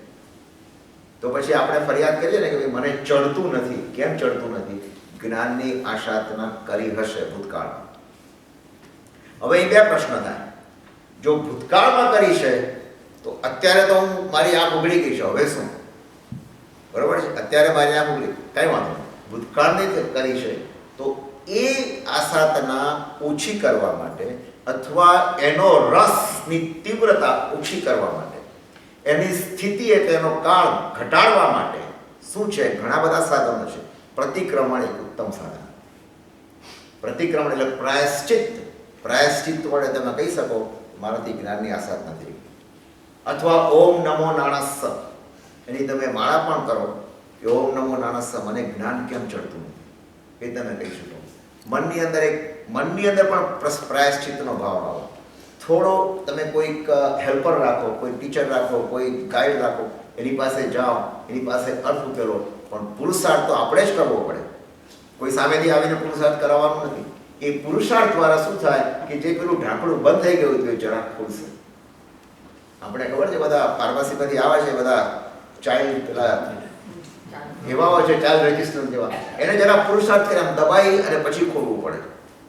તો પછી આપણે ફરિયાદ કરીએ ને કે ભાઈ મને ચડતું નથી. કેમ ચડતું નથી? જ્ઞાનની આશાતના કરી હશે ભૂતકાળમાં. હવે એ બે પ્રશ્ન થાય. જો ભૂતકાળમાં કરી છે તો અત્યારે તો મારી આંખ ઉઘડી ગઈ છે, હવે શું? બરોબર છે, અત્યારે મારી આંખ ઉઘડી, કઈ વાંધો નહીં. ભૂતકાળની કરી છે તો એ આશાતના ઓછી કરવા માટે અથવા એનો રસની તીવ્રતા ઓછી કરવા માટે, એની સ્થિતિ એટલે એનો કાળ ઘટાડવા માટે શું છે? ઘણા બધા સાધનો છે. પ્રતિક્રમણ એક ઉત્તમ સાધન. પ્રતિક્રમણ એટલે પ્રાયશ્ચિત. પ્રાયશ્ચિત વડે તમે કહી શકો મારાથી જ્ઞાનની આસાદ નથી. અથવા ઓમ નમો નાણસ્સ, એની તમે માળા પણ કરો કે ઓમ નમો નાણસ્સ, મને જ્ઞાન કેમ ચડતું નથી, એ તમે કહી શકો. મનની અંદર પણ પ્રાયશ્ચિતનો ભાવ આવો. થોડો તમે કોઈક હેલ્પર રાખો, કોઈ ટીચર રાખો, કોઈ ગાઈડ રાખો, એની પાસે જાઓ, એની પાસે અર્થ ઉકેલો. પણ પુરુષાર્થ તો આપણે જ કરવો પડે. કોઈ સામેથી આવીને પુરુષાર્થ કરાવવાનું નથી. એ પુરુષાર્થ દ્વારા શું થાય કે જે પેલું ઢાંકણું બંધ થઈ ગયું હતું એ જરાક ખુલશે. આપણે ખબર છે બધા ફાર્મસીમાંથી આવે છે, બધા ચાઇલ્ડ પેલા એવા હોય છે, ચાઇલ્ડ રેજિસ્ટર જેવા, એને જરા પુરુષાર્થ કરી આમ દબાઈ અને પછી ખોલવું પડે.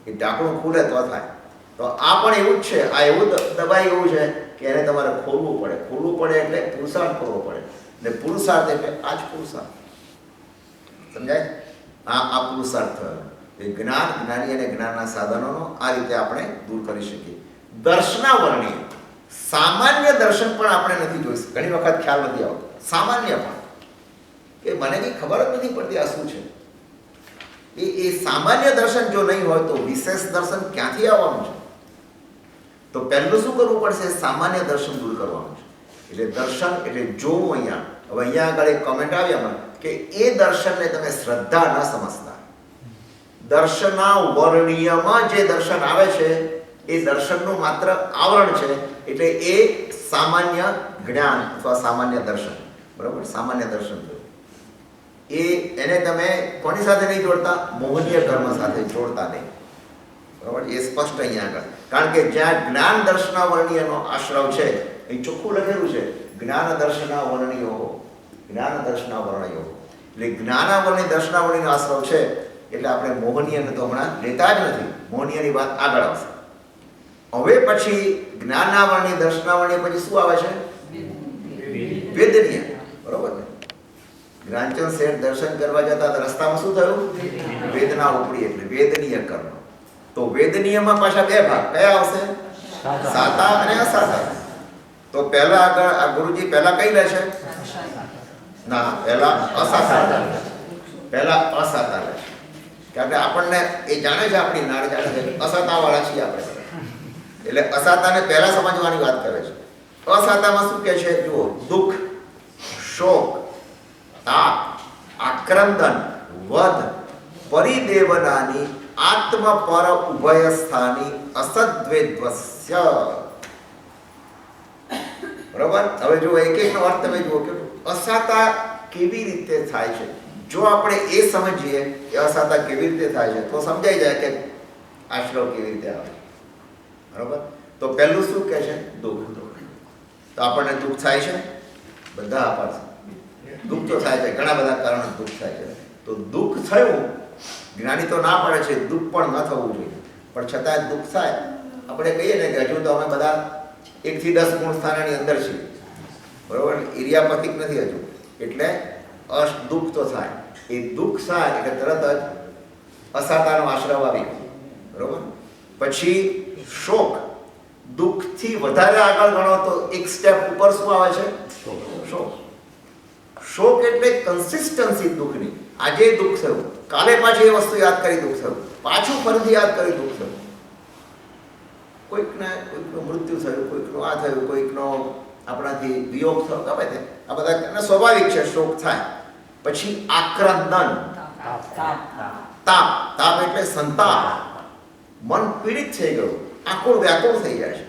એ ઢાંકણું ખુલે તો થાય. તો આ પણ એવું જ છે. આ એવું દબાઈ એવું છે કે એને તમારે ખોલવું પડે. ખોલવું પડે એટલે પુરુષાર્થ કરવો પડે. ને પુરુષાર્થ એટલે આ જ પુરુષાર્થ. સમજાય? આ પુરુષાર્થ થયો. એ જ્ઞાન, જ્ઞાની અને જ્ઞાનના સાધનોનો આ રીતે આપણે દૂર કરી શકીએ. દર્શનાવરણીય, સામાન્ય દર્શન પણ આપણે નથી જોઈ. ઘણી વખત ખ્યાલ નથી આવતો સામાન્ય પણ, કે મને કંઈ ખબર જ નથી પડતી આ શું છે. એ સામાન્ય દર્શન જો નહીં હોય તો વિશેષ દર્શન ક્યાંથી આવવાનું છે? તો પહેલું શું કરવું પડશે? સામાન્ય દર્શન દૂર કરવાનું છે. એટલે દર્શન એટલે જોવું. અહીંયા હવે અહીંયા આગળ એક કમેન્ટ આવી મને કે એ દર્શનને તમે શ્રદ્ધા ન સમજતા. દર્શનાવર્ણીયમાં જે દર્શન આવે છે એ દર્શનનું માત્ર આવરણ છે. એટલે એ સામાન્ય જ્ઞાન અથવા સામાન્ય દર્શન. બરાબર? સામાન્ય દર્શન એને તમે કોની સાથે નહીં જોડતા? મોહનીય કર્મ સાથે જોડતા નહીં. બરાબર? એ સ્પષ્ટ અહીંયા આગળ. કારણ કે જ્યાં જ્ઞાન દર્શનાવર્ણીયનો આશ્રવ છે એ ચોખ્ખું લખેલું છે, જ્ઞાન દર્શનાવર્ણીયો, જ્ઞાન દર્શનાવર્ણયો. એટલે જ્ઞાનાવર્ણી દર્શનાવર્ણીનો આશ્રવ છે. એટલે આપણે મોહનીયને તો હમણાં લેતા જ નથી. મોહનીયની વાત આગળ આવશે. હવે પછી જ્ઞાનાવરણી દર્શનાવરણી પછી શું આવે છે? વેદનીય. બરોબર ને? જ્ઞાનચંદ શેઠ દર્શન કરવા જતા રસ્તામાં શું થયું? વેદના ઉપડી. એટલે વેદનીય કર્મ. તો વેદનીયમાં પાછા બે ભાગ કયા આવશે? સાતા અને અસાતા. તો પહેલા આગળ આ ગુરુજી પહેલા કઈ લે છે? ના, પહેલા અસાતા. પહેલા અસાતા લે છે. કારણ કે આપણને એ જાણે છે, આપણી નાળ જાણે છે, અસાતા વાળા છીએ આપણે. એટલે અસાતાને પહેલા સમજવાની વાત કરે છે. અસાતામાં શું કહે છે? જુઓ, દુઃખ, શોક, તાપ, આક્રંદન, વધ, પરિદેવનાની આત્મ પર ઉભય સ્થાની અસદ્વેદ્વસ્ય. બરોબર? હવે જો એક એકનો અર્થ તમે જુઓ કે અસાતા કેવી રીતે થાય છે. જો આપણે એ સમજીએ કે અસાતા કેવી રીતે થાય છે તો સમજાઈ જાય કે આશ્રવ કેવી રીતે આવે. બરોબર? તો પહેલું શું કહે છે? દુઃખ. તો આપણને દુઃખ થાય છે, બધા અપાશે. દુઃખ તો થાય છે, ઘણા બધા કારણે દુઃખ થાય છે. તો તો દુઃખ થયું, જ્ઞાની તો ના પડે છે દુઃખ પણ ન થવું જોઈએ, પણ છતાં દુઃખ થાય, આપણે કહીએ ને કે હજુ તો અમે બધા 1 થી 10 ગુણ સ્થાનની અંદર છીએ, બરોબર, ઇરિયાપતિક નથી હજુ, એટલે દુઃખ તો થાય. એ દુઃખ થાય એટલે તરત જ અસાતાનો આશ્રવ આવી ગયો, બરોબર. પછી શોક, દુઃખથી વધારે આગળ ગણો તો એક સ્ટેપ ઉપર શું આવે છે? શોક. શોક એટલે કન્સિસ્ટન્સી દુઃખની. આજે દુઃખ થયું, કાલે પાછી એ વસ્તુ યાદ કરી દુઃખ થયું, પાછું ફરીથી યાદ કરી દુઃખ થયું. કોઈકનું મૃત્યુ થયું, કોઈકનું આ થયું, કોઈકનો આપણાથી વિયોગ થયો, ગમે તે, આ બધા સ્વાભાવિક છે, શોક થાય. પછી આક્રંદન, તાપ એટલે સંતાપ, મન પીડિત થઈ ગયું, આકુળ વ્યાકુળ થઈ જાય છે.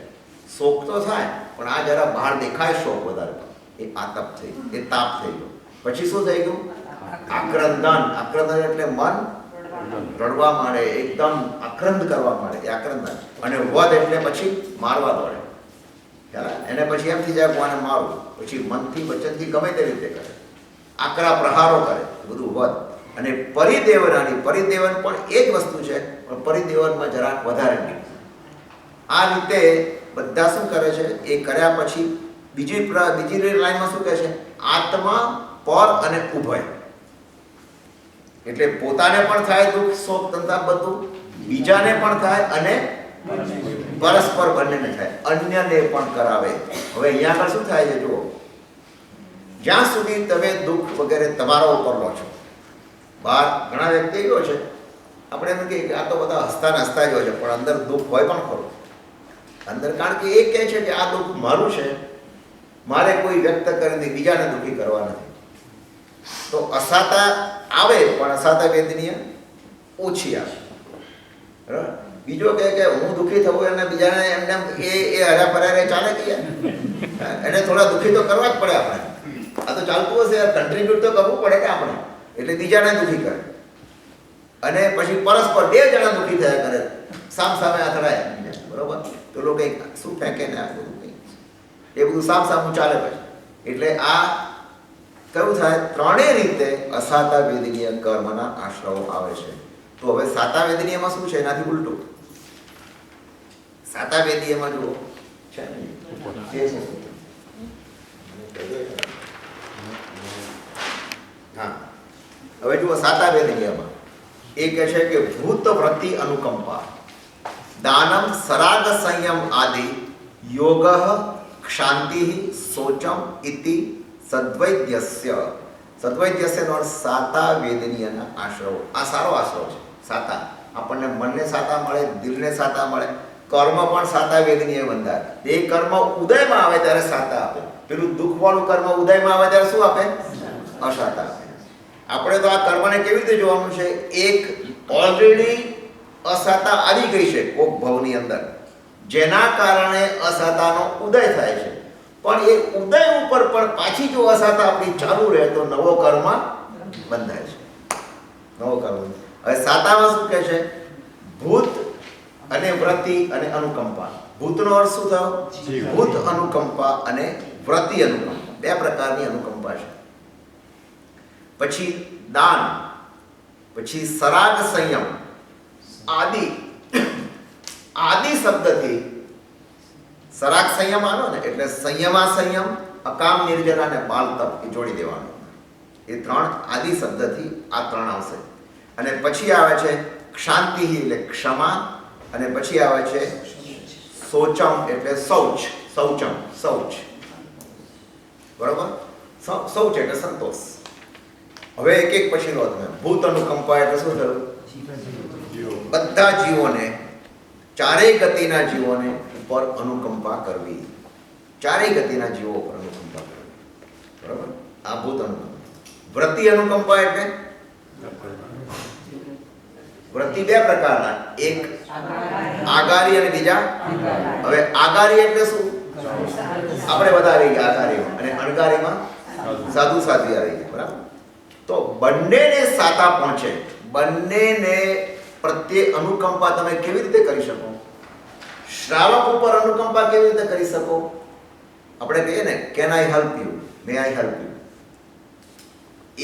શોક તો થાય પણ આ જરા બહાર દેખાય શોક વધારે, એ આતપ થઈ ગયું, એ તાપ થઈ ગયો. પછી શું થઈ ગયું? આક્રંદન એટલે મન રડવા માંડે, એકદમ આક્રંદ કરવા માંડે, એ આક્રંદન. અને વધ એટલે પછી મારવા દોડે, એને પછી એમ થઈ જાય કોને મારું, પછી મનથી વચનથી ગમે તે રીતે કરે, આકરા પ્રહારો કરે, બધું વધ. અને પરિદેવનાની, પરિદેવન પણ એ જ વસ્તુ છે, પણ પરિદેવનમાં જરાક વધારે નહીં. આ રીતે બધા શું કરે છે? એ કર્યા પછી બીજી લાઈનમાં શું કહે છે? આત્મા પર અને ઉભય. એટલે પોતાને પણ થાય દુઃખ, શોક, સંતાપ બધું, બીજાને પણ થાય અને પરસ્પર બંનેને થાય, અન્યને પણ કરાવે. હવે અહીંયા આગળ શું થાય છે જુઓ, જ્યાં સુધી તમે દુઃખ વગેરે તમારા ઉપર લો છો, બહાર ઘણા વ્યક્તિ એવો છે, આપણે એમ કહીએ કે આ તો બધા હસતા જ હોય છે, પણ અંદર દુઃખ હોય પણ ખરું અંદર. કારણ કે એ કહે છે કે આ દુઃખ મારું છે, મારે કોઈ વ્યક્ત કરીને બીજાને દુઃખી કરવા નથી. તો અસાતા આવે પણ અસાતા વેદનીય ઓછી આવે, બરાબર. બીજો કહે કે હું દુઃખી થવું અને બીજાને એમને એ હર્યા ફર્યા ચાલે કે એને થોડા દુઃખી તો કરવા જ પડે આપણે. આ તો ચાલતું હશે, કન્ટ્રીબ્યુટ તો કરવું પડે કે આપણે, એટલે બીજાને દુઃખી કરે. અને પછી પરસ્પર 2 જણા દુઃખી થયા કરે, સામે અથડાય, બરોબર. તો લોકો કંઈક શું ફેંકે ને આ બધું કંઈક એ બધું સામું ચાલે પછી. એટલે આ કયું થાય? ત્રણેય રીતે અસાતા વેદનીય કર્મના આશ્રવો આવે છે. તો હવે સાતા વેદનીયમાં શું છે? એનાથી ઉલટું. સાતા વેદનીયમાં જુઓ છે ને, હા, હવે જુઓ સાતા વેદનીયમાં એ કહે છે કે ભૂત વૃત્તિ અનુકંપા, દાનમ સરાગ સંયમ આદિ, યોગ ક્ષાંતિ શોચમ ઇતિ સદ્વૈદ્યસ્ય. સદ્વૈદ્યસ્ય નો સાતા વેદનીયના આશ્રવો. આ સારો આશ્રવ છે. સાતા આપણને મનને સાતા મળે, દિલને સાતા મળે, કર્મ પણ સાતા વેદનીય બંધાય. એ કર્મ ઉદયમાં આવે ત્યારે સાતા આપે, પેલું દુઃખવાળું કર્મ ઉદયમાં આવે ત્યારે શું આપે? અસાતા આપે. આપણે તો આ કર્મને કેવી રીતે જોવાનું છે? એક ઓલરેડી અસાતા આવી ગઈ છે કોક ભવની અંદર, જેના કારણે અસાતાનો ઉદય થાય છે. પણ એ ઉદય ઉપર પણ પાછી જો અસાતા આપણી ચાલુ રહે તો નવો કર્મ બંધાય છે, નવો કર્મ. હવે સાતામાં શું કહે છે? ભૂત અને વૃત્તિ અને અનુકંપા. ભૂતનો અર્થ શું થયો? ભૂત અનુકંપા અને વૃત્તિ અનુકંપા, 2 પ્રકારની અનુકંપા છે. પછી દાન, પછી સરાગ સંયમ આદિ. આદિ શબ્દથી સરાગ સંયમ આનો ને, એટલે સંયમા સંયમ, અકામ નિર્જરા અને બાલતપ એ જોડી દેવાનું. એ 3 આદિ શબ્દથી આ 3 આવશે. અને પછી આવે છે ક્ષાંતિ એટલે ક્ષમા, અને પછી આવે છે શોચમ એટલે શૌચ, શૌચમ શૌચ, બરોબર. શૌચ એટલે સંતોષ. હવે એક પછી લો તમે. ભૂત અનુકંપા એટલે શું થયું? બધા જીવોને, ચારેય ગતિના જીવોને ઉપર અનુકંપા કરવી, ચારેય ગતિના જીવો ઉપર અનુકંપા કરવી, બરોબર. આ ભૂત અનુકંપા. વૃત્તિ અનુકંપા એટલે વૃત્તિ 2 પ્રકારના, એક આગારી અને બીજા. હવે આગારી એટલે શું? આપણે બધા આવી ગયા આગારીમાં, અને અણગારીમાં સાધુ સાધ્વી આવી ગયા, બરાબર. તો બંનેને સાતા પહોંચે, બંનેને પ્રત્યે અનુકંપા તમે કેવી રીતે કરી શકો? શ્રાવક ઉપર અનુકંપા કેવી રીતે કરી શકો? આપણે કહીએ ને, can I help you, may I help you.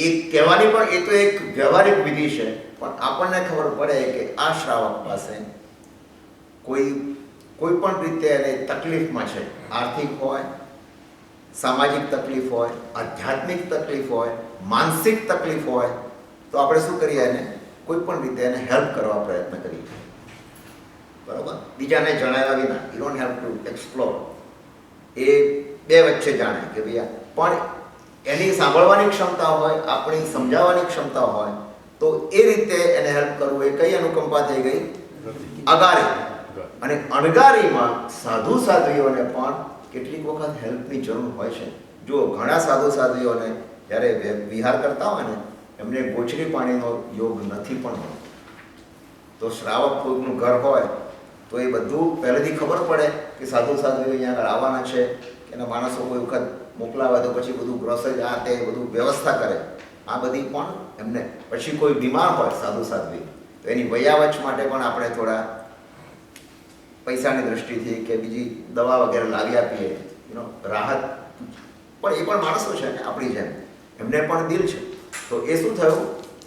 એ કહેવાની પણ એ તો એક વ્યવહારિક વિધિ છે, પણ આપણને ખબર પડે કે આ શ્રાવક પાસે કોઈ પણ રીતે એને તકલીફમાં છે, આર્થિક હોય, સામાજિક તકલીફ હોય, આધ્યાત્મિક તકલીફ હોય, માનસિક તકલીફ હોય, તો આપણે શું કરીએ, એને કોઈ પણ રીતે એને હેલ્પ કરવા પ્રયત્ન કરીએ. બરાબર? બીજાને જણાવ્યા વિના, you don't have to explore. એ બે વચ્ચે જાણે કે ભાઈ પણ એની સાંભળવાની ક્ષમતા હોય, આપણી સમજાવવાની ક્ષમતા હોય, તો એ રીતે એને હેલ્પ કરવું એ કઈ અનુકંપા થઈ ગઈ? અગારી. અને અણગારીમાં સાધુ સાધ્વીઓને પણ કેટલીક વખત હેલ્પની જરૂર હોય છે. જો ઘણા સાધુ સાધ્વીઓને જ્યારે વિહાર કરતા હોય ને, એમને ગોચરી પાણીનો યોગ નથી પણ હોતો. તો શ્રાવક કોઈકનું ઘર હોય તો એ બધું પહેલેથી ખબર પડે કે સાધુ સાધ્વીઓ અહીંયા આગળ આવવાના છે, એના માણસો કોઈ વખત મોકલાવે તો પછી બધું ગ્રોસરી આ તે બધું વ્યવસ્થા કરે. આ બધી પણ એમને પછી કોઈ બીમાર હોય સાધુ સાધ્વી, તો એની વયાવચ માટે પણ આપણે થોડા પૈસાની દ્રષ્ટિથી કે બીજી દવા વગેરે લાવી આપીએ, રાહત. પણ એ પણ માણસો છે ને આપણી જેમ, એમને પણ દિલ છે. તો એ શું થયું?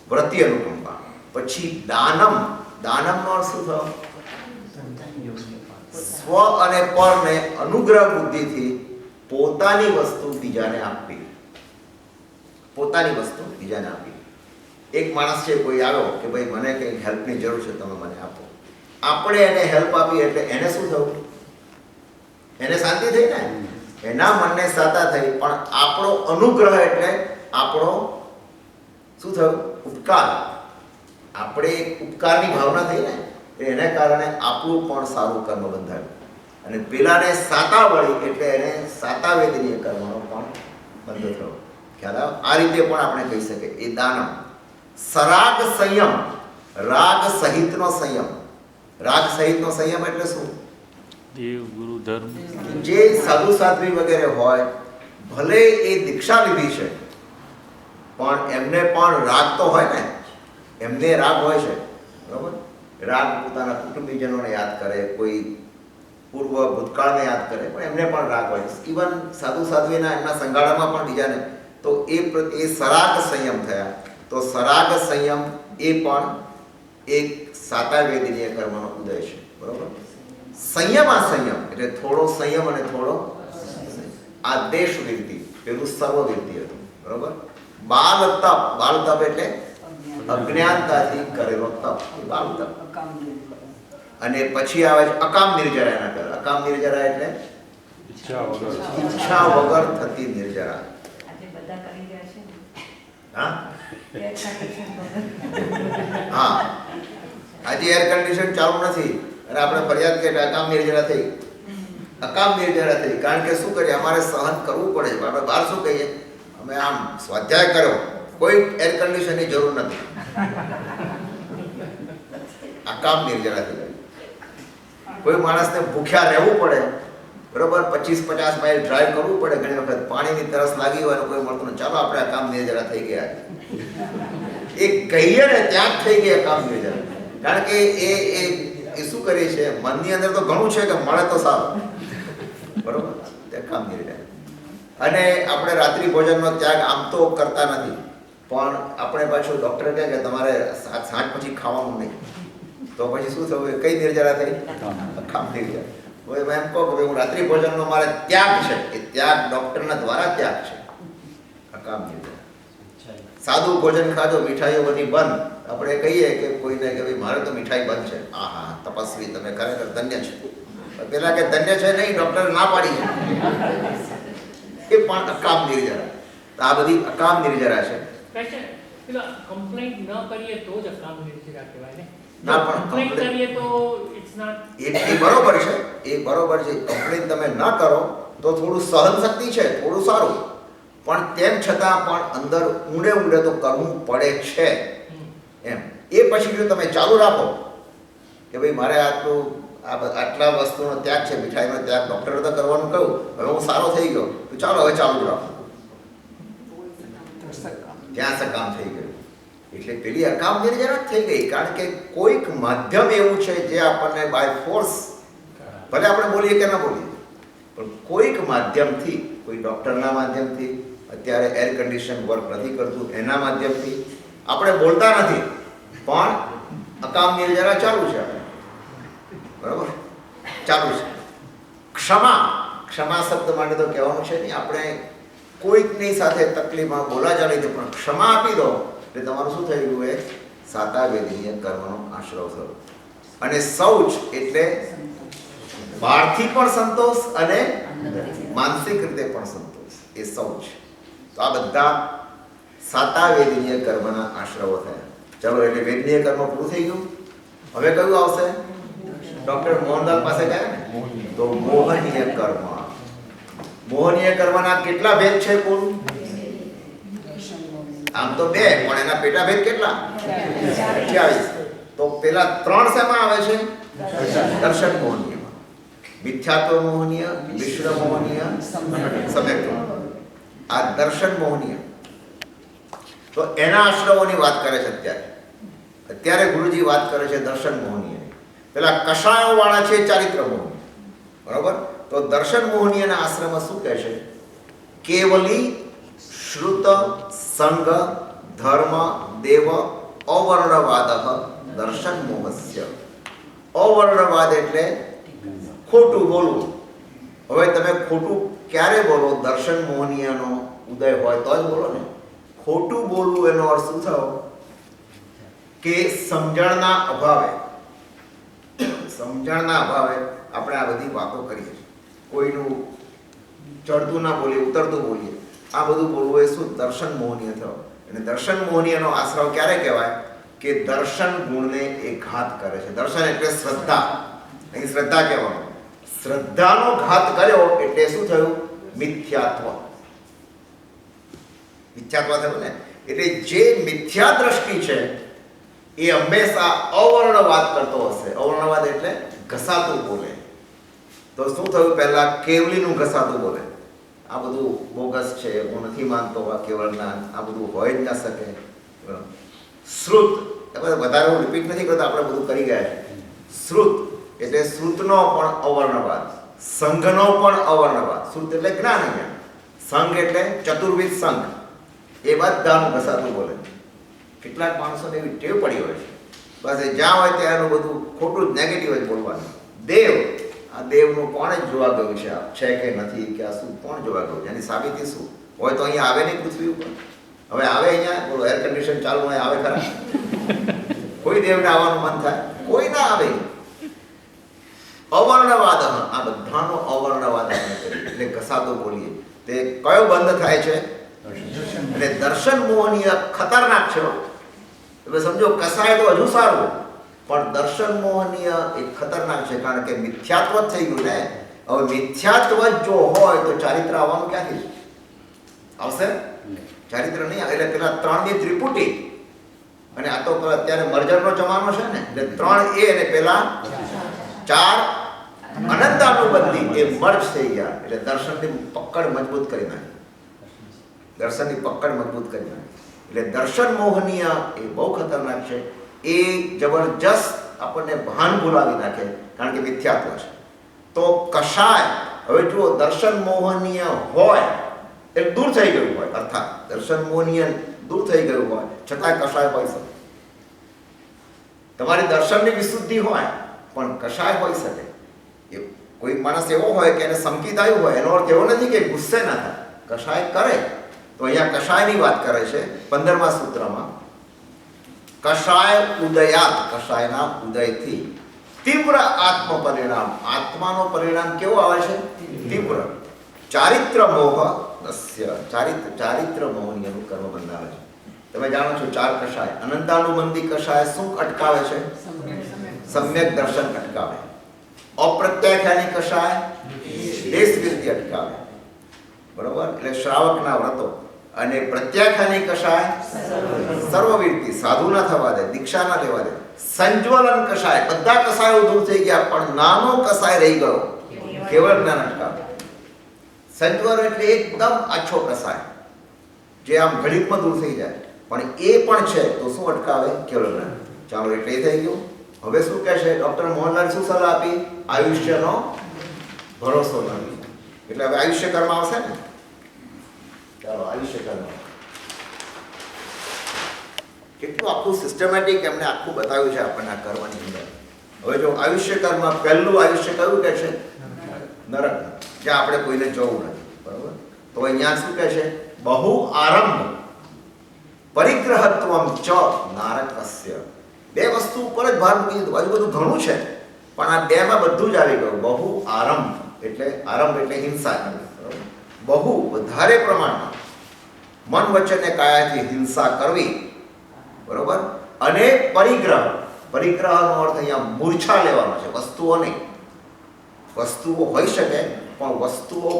વૃત્તિ અનુકંપા. પછી દાનમ. દાનમનો અર્થ શું થયો? સ્વ અને પરને અનુગ્રહ બુદ્ધિથી પોતાની વસ્તુ બીજાને આપવી. પોતાની વસ્તુ બીજાને આપવી. એક માણસ છે, કોઈ આવ્યો કે ભાઈ મને કંઈક હેલ્પની જરૂર છે, તમે મને આપો. આપણે એને હેલ્પ આપી એટલે એને શું થયું? એને શાંતિ થઈ ને, એના મનને સાતા થઈ. પણ આપણો અનુગ્રહ એટલે આપણો શું થયું? ઉપકાર. આપણે એક ઉપકારની ભાવના થઈ ને, એને કારણે આપણું પણ સારું કર્મ બંધાયું. અને પેલાને સાતા વળી એટલે એને સાતા વેદનીય કર્મનો પણ બંધ થયો. ખ્યાલ આવે? આ રીતે પણ આપણે કહી શકીએ. એ દાનમ. સરાગ સંયમ. રાગ સહિતનો સંયમ. રાગ સહિતનો સંયમ એટલે શું? દેવ ગુરુ ધર્મ. જે સાધુ સાધ્વી વગેરે હોય, ભલે એ દીક્ષા લીધી છે, પણ એમને પણ રાગ તો હોય ને. એમને રાગ હોય છે, બરોબર? રાગ પોતાના કુટુંબીજનોને યાદ કરે, કોઈ પૂર્વ ભૂતકાળને યાદ કરે, પણ એમને પણ રાગ હોય. ઇવન સાધુ સાધ્વીના એમના સંગાળામાં પણ બીજાને, તો એ સરાગ સંયમ થયા. તો સરાગ સંયમ એ પણ એક સાતા વેદનીય કર્મનો ઉદય છે, બરોબર? સંયમ આ સંયમ એટલે થોડો સંયમ અને થોડો આ દેશ વૃત્તિ, પેલું સર્વ વૃત્તિ હતું, બરોબર? બાલ તપ. બાલ તપ એટલે અજ્ઞાનતાથી કરેલો તપ, બાલ તપ. અને પછી આવે છે અકામ નિર્જરા. એના કર અકામ નિર્જરા એટલે ઈચ્છા વગર થતી નિર્જરા. હા હા, આજે એર કન્ડિશન ચાલુ નથી અને આપણે ફરિયાદ કરીએ અકામ નિર્જરા થઈ. અકામ નિર્જરા થઈ કારણ કે શું કરીએ, અમારે સહન કરવું પડે. આપણે બહાર શું કહીએ, અમે આમ સ્વાધ્યાય કર્યો, કોઈ એર કન્ડિશનની જરૂર નથી. અકામ નિર્જરા થઈ. કોઈ માણસને ભૂખ્યા રહેવું પડે, બરોબર? 25-50 માઇલ ડ્રાઈવ કરવું પડે. ઘણી વખત પાણીની તરસ લાગી હોય, કોઈ મળતું નથી, ચાલો આપણે અકામ નિર્જરા થઈ ગયા. એ કહીએ ને ત્યાં જ થઈ ગયા અકામ નિર્જરા. કારણ કે એ શું કરે છે, મનની અંદર તો ઘણું છે કે મળે તો સારું, બરોબર? તે અકામ નિર્જરા. અને આપણે રાત્રિ ભોજનનો ત્યાગ આમ તો કરતા નથી, પણ આપણે પાછું ડૉક્ટર કહે કે તમારે સાંજ પછી ખાવાનું નહીં, તો પછી શું થયું? કઈ નિર્જરા થઈ? અકામ નિર્જરા. હવે એમ કહો કે હું રાત્રિ ભોજનનો મારે ત્યાગ છે, એ ત્યાગ ડૉક્ટરના દ્વારા ત્યાગ છે, અકામ નિર્જરા. સાદું ભોજન ખાધો, મીઠાઈઓ બધી બંધ. આપણે કહીએ કે કોઈને કે ભાઈ મારે તો મીઠાઈ બંધ છે, હા હા તપસ્વી તમે ખરેખર ધન્ય છે. પેલા કે ધન્ય છે નહીં, ડૉક્ટર ના પાડી છે, એ પણ અકામ નિર્જરા. તો આ બધી અકામ નિર્જરા છે. કમ્પ્લેન્ટ ન કરીએ તો જ અકામ નિર્જરા કહેવાય ને. ના, પણ કમ્પ્લેન્ટ કરીએ તો ઇટ્સ નોટ. એ બરોબર છે, એ બરોબર છે. કમ્પ્લેન તમે ન કરો તો થોડું સહન શક્તિ છે, થોડું સારું, પણ તેમ છતાં પણ અંદર ઊંડે તો કરવું પડે છે એમ. એ પછી જો તમે ચાલુ રાખો કે ભાઈ મારે આટલા વસ્તુનો ત્યાગ છે, મીઠાઈનો ત્યાગ ડૉક્ટરે તો કરવાનું કહ્યું, હવે હું સારો થઈ ગયો, તો ચાલો હવે ચાલુ રાખો, ત્યાં સકામ થઈ ગયું. એટલે પેલી અકામ નિર્જરા થઈ ગઈ. કારણ કે કોઈક માધ્યમ એવું છે જે આપણને બાય ફોર્સ, ભલે આપણે બોલીએ કે ના બોલીએ, પણ કોઈક માધ્યમથી, કોઈ ડૉક્ટરના માધ્યમથી, અત્યારે એર કન્ડિશન વર્ક નથી કરતું, એના માધ્યમથી આપણે બોલતા નથી પણ અકામની જરા ચાલુ છે, બરાબર, ચાલુ છે. ક્ષમા, ક્ષમા શબ્દ માટે તો કહેવાનું છે નહીં, આપણે કોઈકની સાથે તકલીફમાં બોલાચાલી છે પણ ક્ષમા આપી દો એટલે તમારું શું થઈ ગયું? એ સાતાવેદનીય કર્મનો આશ્રવ થયો. અને શૌચ એટલે બહારથી પણ સંતોષ અને માનસિક રીતે પણ સંતોષ, એ શૌચ. તો આ બધા સાતાવેદનીય કર્મના આશ્રવો થયા. ચલો, એટલે વેદનીય કર્મ પૂરું થઈ ગયું. હવે કયું આવશે? ડોક્ટર મોહનલાલ પાસે ગયા ને, તો મોહનીય કર્મ. મોહનીય કર્મના કેટલા ભેદ છે કુલ? આમ તો 2, પણ એના પેટા ભેદ કેટલા? 28. તો પેલા 3 શેમાં આવે છે? દર્શન મોહનીયમાં. મિથ્યાત્વ મોહનીય, મિશ્ર મોહનીય, સમ્યક. આ દર્શન મોહનીય. તો એના આશ્રવોની વાત કરે છે અત્યારે ગુરુજી વાત કરે છે દર્શન મોહનીય. પેલા કષાયો વાળા છે ચારિત્ર મોહનીય, બરોબર. તો દર્શન મોહનીયના આશ્રમમાં શું કહે છે? કેવલી શ્રુત સંઘ ધર્મ દેવ અવર્ણવાદ દર્શન મોહસ્ય. અવર્ણવાદ એટલે ખોટું બોલવું. હવે તમે ખોટું ક્યારે બોલો? દર્શન મોહનીયનો ઉદય હોય તો જ બોલો ને. ખોટું બોલવું એનો અર્થ શું થયો? કે સમજણના અભાવે આપણે આ બધી વાતો કરીએ છીએ. કોઈનું ચડતું ના બોલીએ, ઉતરતું બોલીએ, આ બધું બોલવું એ શું? દર્શન મોહનીય થયો. અને દર્શન મોહનીયનો આશ્રવ ક્યારે કહેવાય? કે દર્શન ગુણને એ ઘાત કરે છે. દર્શન એટલે શ્રદ્ધા, અહીં શ્રદ્ધા કહેવાનું. શ્રદ્ધાનો ઘાત કર્યો એટલે શું થયું? મિથ્યાત્વ. મિથ્યાત્વ થયું ને. એટલે જે મિથ્યા દ્રષ્ટિ છે એ હંમેશા અવર્ણવાદ કરતો હશે. અવર્ણવાદ એટલે ઘસાતું બોલે. તો શું થયું? પહેલા કેવલીનું ઘસાતું બોલે, આ બધું બોગસ છે, હું નથી માનતો આ કેવળ જ્ઞાન, આ બધું હોય જ ના શકે. શ્રુત, વધારે હું રિપીટ નથી કરતો, આપણે બધું કરી ગયા છે. શ્રુત એટલે શ્રુતનો પણ અવર્ણવાદ, સંઘનો પણ અવર્ણવાદ. શ્રુત એટલે જ્ઞાન, સંઘ એટલે ચતુર્વિધ સંઘ, એ બધાનું ઘસાતું બોલે. કેટલાક માણસોને એવી ટેવ પડી હોય છે, બસ જ્યાં હોય ત્યાંનું બધું ખોટું જ નેગેટિવ જ બોલવાનું. દેવ, આ દેવનું કોણ જ જોવા ગયું છે? છે કે નથી કે આ શું કોણ જોવા ગયું? એની સાબિતી શું હોય? તો અહીંયા આવે નહીં પૃથ્વી ઉપર. હવે આવે અહીંયા, બોલો, એર કન્ડિશન ચાલુ હોય, આવે ખરા? કોઈ દેવને આવવાનું મન થાય? કોઈ ના આવે. અવર્ણવાદ, આ બધાનો અવર્ણવાદ આપણે કરીએ એટલે ઘસાતો બોલીએ. તે કયો બંધ થાય છે? એટલે દર્શન મોહનીય ખતરનાક છે. તમે સમજો, કસાય તો હજુ સારું, પણ દર્શન મોહનીય એ ખતરનાક છે, કારણ કે મિથ્યાત્વ જ થઈ ગયું ને. હવે મિથ્યાત્વ જ જો હોય તો ચારિત્ર આવવાનું ક્યાંથી આવશે? ચારિત્ર નહીં આવે. એટલે પેલા 3ની ત્રિપુટી, અને આ તો અત્યારે મર્જરનો જમાનો છે ને, એટલે 3A અને પેલા 4 અનંતાનુબંધી એ મર્જ થઈ ગયા. એટલે દર્શનની પકડ મજબૂત કરી નાખી. દર્શનની પકડ મજબૂત કરી નાખી. એટલે દર્શન મોહનીય એ બહુ ખતરનાક છે. એ જબરજસ્ત આપણને ભાન ભૂલાવી નાખે, કારણ કે મિથ્યાત્વ છે. તો કષાય, હવે જુઓ, દર્શન મોહનીય હોય એ દૂર થઈ ગયું હોય, અર્થાત દર્શન મોહનીય દૂર થઈ ગયું હોય છતાં કષાય હોઈ શકે. તમારી દર્શનની વિશુદ્ધિ હોય પણ કષાય હોઈ શકે. એ કોઈ માણસ એવો હોય કે એને સંકિત આવ્યું હોય, એનો અર્થ એવો નથી કે ગુસ્સે ના થાય, કષાય કરે. તો અહીંયા કષાયની વાત કરે છે 15મા સૂત્રમાં. કષાય ઉદયાત, કષાયના ઉદયથી તીવ્ર આત્મ પરિણામ. આત્માનો પરિણામ કેવો આવે છે? તીવ્ર. ચારિત્ર મોહ નસ્ય, ચારિત્ર મોહનીયનું કર્મ બંધાવે છે. તમે જાણો છો 4 કષાય. અનંતાનુબંધી કષાય શું અટકાવે છે? સમ્યક દર્શન અટકાવે. અપ્રત્યાખ્યાની કષાય દેશવૃત્તિ અટકાવે, બરોબર. એટલે શ્રાવકના વ્રતો. અને પ્રત્યાખ્યાની કષાય સર્વવૃત્તિ, સાધુ ના થવા દે, દીક્ષા ના લેવા દે. સંજ્વલન કષાય, બધા કષાયો દૂર થઈ ગયા પણ નાનો કષાય રહી ગયો, કેવળ જ્ઞાન અટકાવે. સંજ્વલન એટલે એકદમ આછો કષાય જે આમ ઘડીકમાં દૂર થઈ જાય, પણ એ પણ છે તો શું અટકાવે? કેવળ જ્ઞાન. ચાલો, એટલે એ થઈ ગયું. હવે શું કહે છે ડોક્ટર મોહનલાલ? શું સલાહ આપી? આયુષ્યનો ભરોસો નથી. એટલે હવે આયુષ્ય કર્મ આવશે ને. ચાલો આયુષ્ય કર્મ કેટલું આખું સિસ્ટમેટિક એમને આખું બતાવ્યું છે આપણને આ કર્મની અંદર. હવે જો આયુષ્ય કર્મ પહેલું આયુષ્ય કયું કે છે? નરક, જ્યાં આપણે કોઈને જવું નથી. બરોબર, તો અહીંયા શું કહે છે? બહુ આરંભ પરિગ્રહત્વમ ચ નારકસ્ય. બે વસ્તુ ઉપર જ ભાર મૂકી દીધો. હજુ બધું ઘણું છે પણ આ બેમાં બધું જ આવી ગયું. બહુ આરંભ એટલે હિંસા કરવી. બરોબર, બહુ વધારે પ્રમાણમાં મન વચન અને કાયાથી હિંસા કરવી. બરોબર, અને પરિગ્રહનો અર્થ અહીંયા મૂર્છા લેવાનો છે, વસ્તુઓ નહીં. વસ્તુઓ હોઈ શકે પણ વસ્તુઓ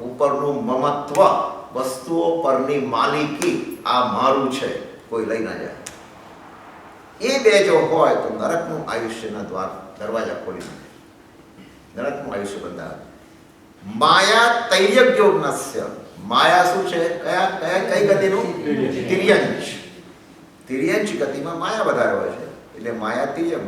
ઉપરનું મમત્વ, વસ્તુઓ પરની માલિકી, આ મારું છે, કોઈ લઈ ના જાય. એ બે જો હોય તો નરકનું આયુષ્યના દરવાજા ખોલી નાખે. નરકનું આયુષ્ય બંધાવે. માયા તૈર્યજ્ઞસ્ય. માયા શું છે? કઈ ગતિનું? તિર્યંચ. તિર્યંચ ગતિમાં માયા વધારે હોય છે એટલે માયા તિર્યંચ.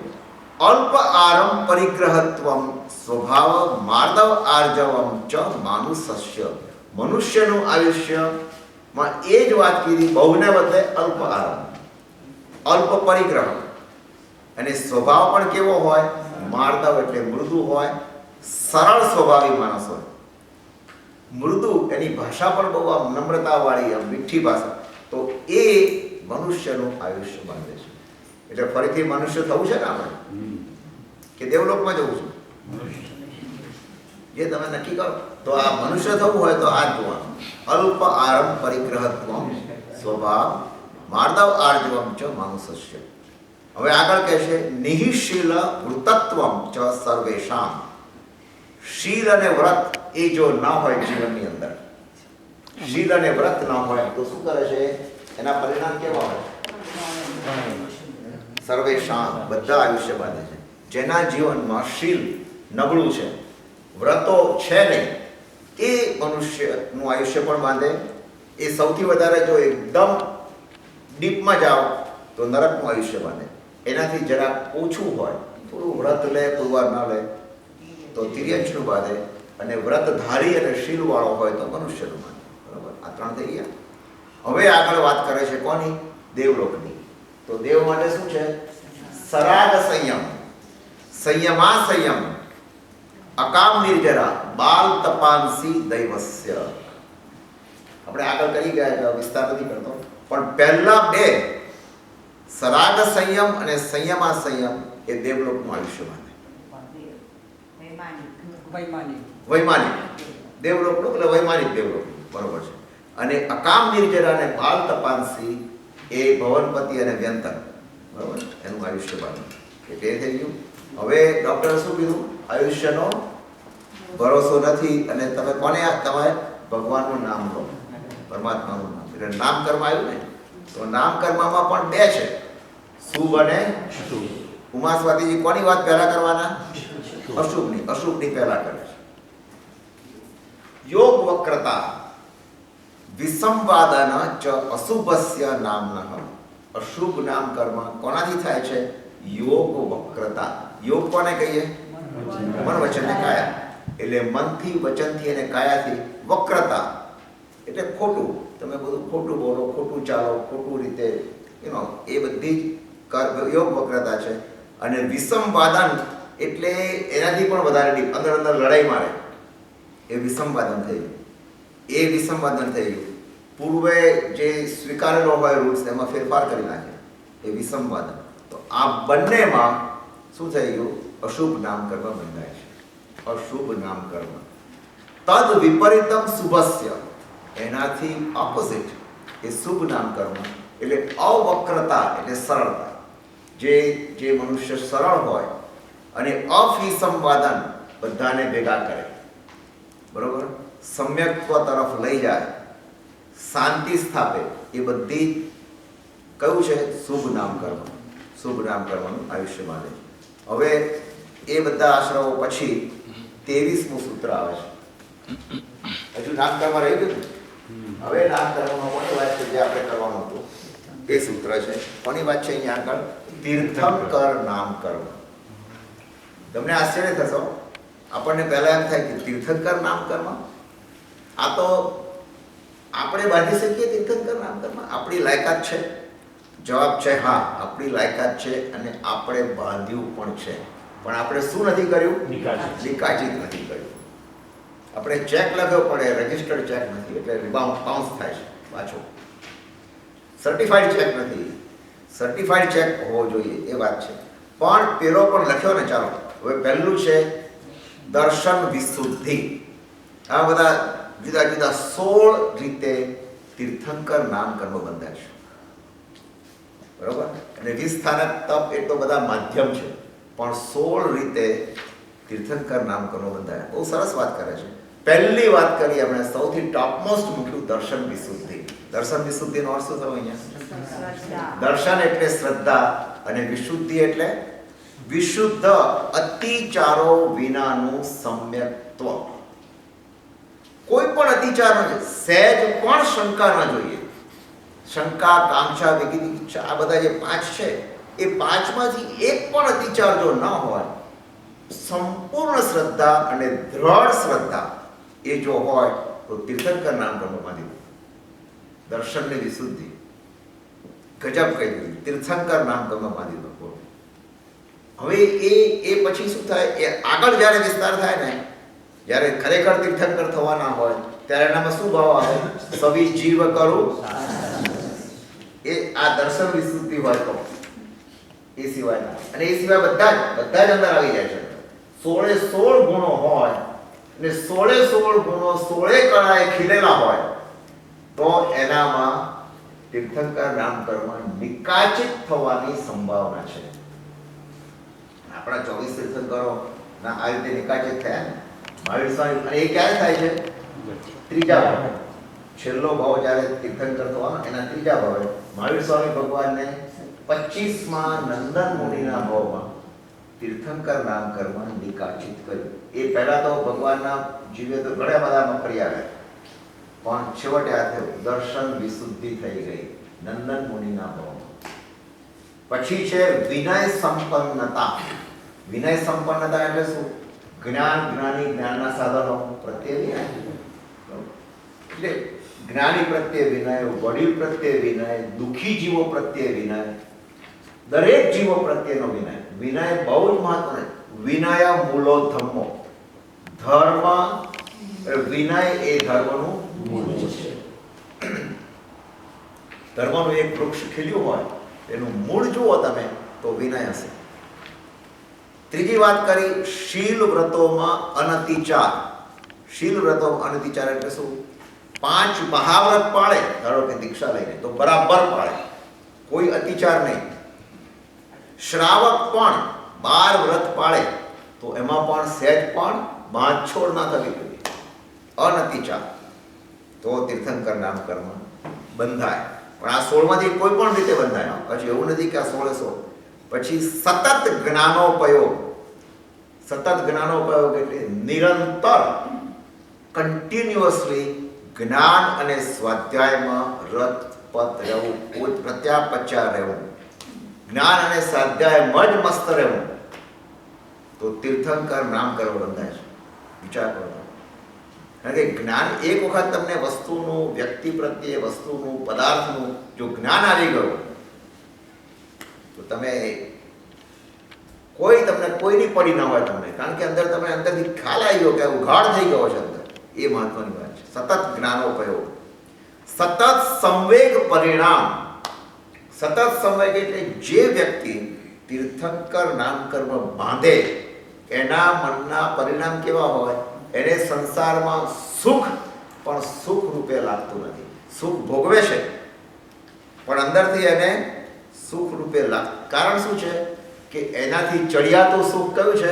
અલ્પ આરમ પરિગ્રહત્વમ સ્વભાવ માર્દવ આર્જવમ ચ માનુષસ્ય. મનુષ્યનું આયુષ્યમાં એ જ વાત કીધી, બહુને બદલે અલ્પ આરમ, અલ્પ પરિગ્રહ. અને સ્વભાવ પણ કેવો હોય? માર્દવ એટલે મૃદુ હોય, સરળ સ્વભાવી માણસ હોય. મૃદુ, એની ભાષા પણ બહુ આમ નમ્રતાવાળી, આમ મીઠી ભાષા. તો એ મનુષ્યનું આયુષ્ય બાંધે છે. એટલે ફરીથી મનુષ્ય થવું છે ને આપણે, કે દેવલોકમાં જવું છે? જે તમે નક્કી કરો. તો આ મનુષ્ય થવું હોય તો આ જ જોવાનું. અલ્પ આરમ પરિગ્રહત્વમ સ્વભાવ માર્દવ આર્જવમ ચ માનુષસ્ય. હવે આગળ કહે છે નિહિશીલ વૃતત્વમ ચ સર્વેષામ. શીલ અને વ્રત એ જો ના હોય જીવનની અંદર, શીલ અને વ્રત ના હોય તો શું કરે છે? એના પરિણામ કેવા હોય? સર્વેષામ, બધા આયુષ્ય બાંધે છે. જેના જીવનમાં શીલ નબળું છે, વ્રતો છે નહીં, એ મનુષ્યનું આયુષ્ય પણ બાંધે. એ સૌથી વધારે જો એકદમ ડીપમાં જાઓ તો નરકનું આયુષ્ય બાંધે. એનાથી જરા ઓછું હોય, થોડું વ્રત લે, કોઈ વાર ના લે તો તિર્યંચનું બાંધે. અને વ્રતધારી અને શીલવાળો હોય તો મનુષ્યનું બાંધે. બરાબર, આ ત્રણ થઈ ગયા. હવે આગળ વાત કરે છે કોની? દેવલોકની. તો દેવ માટે શું છે? સરાગ સંયમ, સંયમા સંયમ, અકામ નિર્જરા, બાલ તપાંસી દૈવસ્ય. આપણે આગળ કરી ગયા, વિસ્તાર નથી કરતો, પણ પહેલા બે સરાગ સંયમ અને સંયમા સંયમ એ દેવલોકનું આયુષ્ય બાંધે. વૈમાનિક દેવલોકનું એટલે વૈમાનિક દેવલોક, બરોબર છે. અને અકામ નિર્જરા અને બાલ તપાંસી એ ભવનપતિ અને વ્યંતન, બરોબર, એનું આયુષ્ય બાંધે. એટલે એ થઈ ગયું. હવે ડોક્ટરે શું કીધું? આયુષ્યનો ભરોસો નથી અને તમે કોને? તમારે ભગવાનનું નામ લો, પરમાત્માનું નામ. એટલે નામ કર્મ આવ્યું ને, તો નામ કર્મમાં પણ બે છે, શુભ અને અશુભ. ઉમા સ્વાતિજી કોની વાત પહેલા કરવાના? અશુભની. અશુભની પહેલા કરે છે. યોગ વક્રતા વિસંવાદન ચ અશુભસ્ય નામનઃ. અશુભ નામ કર્મ કોનાથી થાય છે? યોગ વક્રતા. યોગ કોને કહીએ? મન વચન ને કાયા. એટલે મનથી, વચનથી અને કાયાથી વક્રતા એટલે ખોટું. તમે બધું ખોટું બોલો, ખોટું ચાલો, ખોટું રીતે એ બધી જ યોગ વક્રતા છે. અને વિસંવાદન એટલે એનાથી પણ વધારે ડીપ, અંદર અંદર લડાઈ મારે, એ વિસંવાદન થઈ ગયું. એ વિસંવાદન થઈ ગયું. પૂર્વે જે સ્વીકારેલો હોય રૂલ્સ એમાં ફેરફાર કરી નાખે, એ વિસંવાદન. તો આ બંનેમાં શું થઈ ગયું? અશુભ નામ કર્મ બંધાય છે. અશુભ નામ કર્મ તદ વિપરીતમ શુભસ્ય, એનાથી ઓપોઝિટ એ શુભ નામ કર્મ એટલે અવક્રતા એટલે સરળતા. જે મનુષ્ય સરળ હોય અને અવિસંવાદન બધાને ભેગા કરે, બરોબર, સમ્યક્ત્વ તરફ લઈ જાય, શાંતિ સ્થાપે, એ બધી કયું છે? શુભ નામ કર્મ. શુભ નામ કર્મનું આયુષ્ય બાંધે. હવે એ બધા આશ્રમો પછી 23મું સૂત્ર આવે છે. હજુ નામ કર્મ રહી ગયું. હવે નામ કર્મમાં કોની વાત છે જે આપણે કરવાનું હતું? એ સૂત્ર છે. કોની વાત છે અહીંયા આગળ? તીર્થંકર નામ કર્મ. તમને આશ્ચર્ય થશો, આપણને પહેલા એમ થાય કે તીર્થંકર નામ કર્મ, આ તો આપણે બાંધી શકીએ તીર્થંકર નામ કર્મ? આપણી લાયકાત છે? જવાબ છે હા, આપણી લાયકાત છે અને આપણે બાંધ્યું પણ છે. પણ આપણે શું નથી કર્યું? નિકાચિત નથી કર્યું. આપણે ચેક લખ્યો પડે, રજિસ્ટર્ડ ચેક નથી, એટલે બાઉન્સ થાય છે પાછો. સર્ટિફાઈડ ચેક નથી, સર્ટિફાઈડ ચેક હોવો જોઈએ એ વાત છે. પણ પેલો પણ લખ્યો ને. ચાલો હવે પહેલું છે દર્શન વિશુદ્ધિ. આ બધા જુદા જુદા 16 રીતે તીર્થંકર નામ કર્મ બંધાય છે, બરોબર? અને વિસ્થાનક તપ એ તો બધા માધ્યમ છે, પણ 16 રીતે તીર્થંકર નામ કર્મ બંધાય. બહુ સરસ વાત કરે છે. પહેલી વાત કરી આપણે, સૌથી ટોપમોસ્ટ મૂક્યું દર્શન વિશુદ્ધિ. દર્શન વિશુદ્ધિનો અર્થ શું થયો અહીંયા? દર્શન એટલે શ્રદ્ધા અને વિશુદ્ધિ એટલે વિશુદ્ધ અતિચારો વિનાનું સમ્યક્ત્વ. કોઈ પણ અતિચાર ન જોઈએ, સહેજ પણ શંકા ન જોઈએ. શંકા, કાંક્ષા, વિગિગિચ્છા, આ બધા જે 5 છે એ 5માંથી એક પણ અતિચાર જો ન હોય, સંપૂર્ણ શ્રદ્ધા અને દ્રઢ શ્રદ્ધા એ જો હોય તો તીર્થંકર નામ કર્મમાંથી દર્શનની વિશુદ્ધિ ગજબ કહી દીધી. તીર્થંકર નામ કર્મમાંથી દો. હવે એ પછી શું થાય? એ આગળ જ્યારે વિસ્તાર થાય ને, જ્યારે ખરેખર તીર્થંકર થવાના હોય ત્યારે એનામાં શું ભાવ આવે? સવી જીવ કરું. એ આ દર્શન વિશુદ્ધિ હોય તો એ સિવાય, અને એ સિવાય બધા જ અંદર આવી જાય છે. 16 ગુણો હોય અને 16 ગુણો 16 કળાએ ખીલેલા હોય તો એનામાં તીર્થંકર નામ કર્મ નિકાચિત થવાની સંભાવના છે. આપણા 24 તીર્થંકરો ના આ રીતે નિકાચિત થયા ને મહાવીર સ્વામી. અને એ ક્યારે થાય છે? ત્રીજા ભાવે. છેલ્લો ભાવ જ્યારે તીર્થંકર થવાનો એના ત્રીજા ભાવે મહાવીર સ્વામી ભગવાનને 25માં નંદન મુનિના ભાવમાં તીર્થંકર નામ કર્મ નિકાચિત કર્યું. એ પહેલા તો ભગવાનના જીવે તો ઘણા બધા મકરી આવ્યા, પણ છેવટે આ થયું દર્શન વિશુદ્ધિ થઈ ગઈ નંદન મુનિના ભાવમાં. પછી છે વિનય સંપન્નતા. વિનય સંપન્નતા એટલે શું? જ્ઞાન, જ્ઞાની, જ્ઞાનના સાધનો પ્રત્યે વિનય. એટલે જ્ઞાની પ્રત્યે વિનય, વડીલ પ્રત્યે વિનય, દુઃખી જીવો પ્રત્યે વિનય, દરેક જીવો પ્રત્યેનો વિનય. વિનય બહુ જ મહત્વનો. વિનય મૂલો ધમ્મો. ધર્મ, વિનય એ ધર્મનું મૂળ છે. ધર્મનું એક વૃક્ષ ખીલ્યું હોય, એનું મૂળ જુઓ તમે તો વિનય હશે. ત્રીજી વાત કરી શીલ વ્રતોમાં અનતિચાર. શીલ વ્રતોમાં અનતિચાર એટલે શું? 5 મહાવ્રત પાળે, ધારો કે દીક્ષા લઈને, તો બરાબર પાળે, કોઈ અતિચાર નહીં. શ્રાવક પણ 12 વ્રત પાળે તો એમાં પણ સહેજ પણ બાંધછોડ ના થવી જોઈએ. અનતિચાર. તો તીર્થંકર નામ કર્મ બંધાય. પણ આ 16માંથી કોઈ પણ રીતે બંધાય. પછી એવું નથી કે આ 16. પછી સતત જ્ઞાનોપયોગ. સતત જ્ઞાનોપયોગ એટલે નિરંતર કન્ટિન્યુઅસલી જ્ઞાન અને સ્વાધ્યાયમાં રતપત રહેવું, પ્રત્યાપચ્યા રહેવું, જ્ઞાન અને સ્વાધ્યાયમાં જ મસ્ત રહેવું, તો તીર્થંકર નામ કર્મ બંધાય છે. વિચાર કરો. કારણ કે જ્ઞાન એક વખત તમને વસ્તુનું, વ્યક્તિ પ્રત્યે વસ્તુનું, પદાર્થનું જો જ્ઞાન આવી ગયું તો તમે તમને કોઈની પડી ન હોય તમને. કારણ કે તમે અંદરથી ખ્યાલ આવી ગયો કે ઉઘાડ થઈ ગયો છે અંદર. એ મહત્વની વાત છે. સતત જ્ઞાનોપયોગ. સતત સંવેગ પરિણામ. સતત સંવેગ એટલે જે વ્યક્તિ તીર્થંકર નામ કર્મ બાંધે એના મનના પરિણામ કેવા હોય? એને સંસારમાં સુખ પણ સુખ રૂપે લાગતું નથી. સુખ ભોગવે છે પણ અંદરથી એને સુખ રૂપે લાગતું. કારણ શું છે? કે એનાથી ચડિયાતું સુખ કયું છે?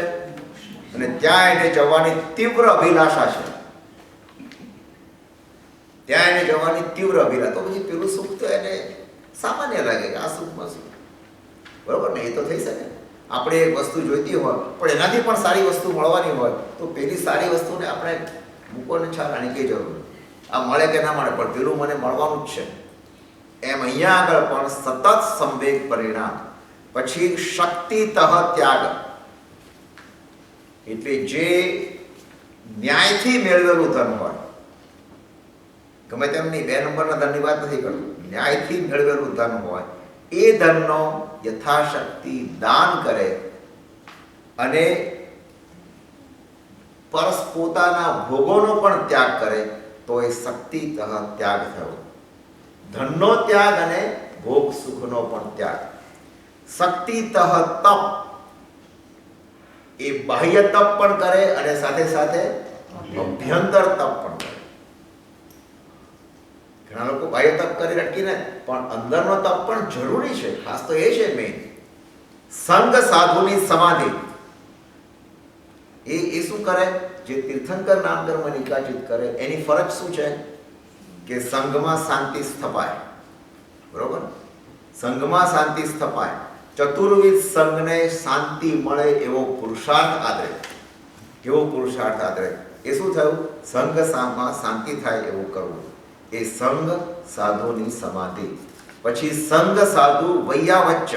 અને ત્યાં એને જવાની તીવ્ર અભિલાષા છે. ત્યાં એને જવાની તીવ્ર અભિલાષા. તો પછી પેલું સુખ તો એને સામાન્ય લાગે કે આ સુખમાં સુખ, બરોબર ને? એ તો થઈ શકે. આપણે એક વસ્તુ જોઈતી હોય પણ એનાથી પણ સારી વસ્તુ મળવાની હોય તો પેલી સારી વસ્તુને આપણે મૂકોને છારાની કઈ જરૂર. આ મળે કે ના મળે પણ પેલું મને મળવાનું જ છે. એમ અહીંયા આગળ પણ સતત સંવેગ પરિણામ. પછી શક્તિતઃ ત્યાગ. એટલે જે ન્યાયથી મેળવેલું ધન હોય ગમે તેમની 2 નંબરના ધનની વાત નથી કરતો, ન્યાયથી મેળવેલું ધન હોય એ ધનનો યથાશક્તિ દાન કરે અને પરસ પોતાના ભોગોનો પણ ત્યાગ કરે તો એ શક્તિતઃ ત્યાગ થયો. ધનનો ત્યાગ અને ભોગ સુખનો પણ ત્યાગ. શક્તિતઃ તપ, એ બાહ્ય તપ પણ કરે અને સાથે સાથે અભ્યંતર તપ પણ કરે. ઘણા લોકો બાહ્ય તપ કરી અટકીને પણ અંદરનો તપ પણ જરૂરી છે. ખાસ તો એ છે મેઇન સંઘ સાધુની સમાધિ. એ શું કરે? જે તીર્થંકર નામ કર્મ નિકાચિત કરે એની ફરજ શું છે કે સંઘમાં શાંતિ સ્થપાય. બરોબર? સંઘમાં શાંતિ સ્થપાય, ચતુર્વિધ સંઘને શાંતિ મળે એવો પુરુષાર્થ આદરે. એ શું થયું? સંઘમાં શાંતિ થાય એવું કરવું. એ સંઘ સાધુની સમાધિ. પછી સંઘ સાધુ વૈયાવચ્ચ.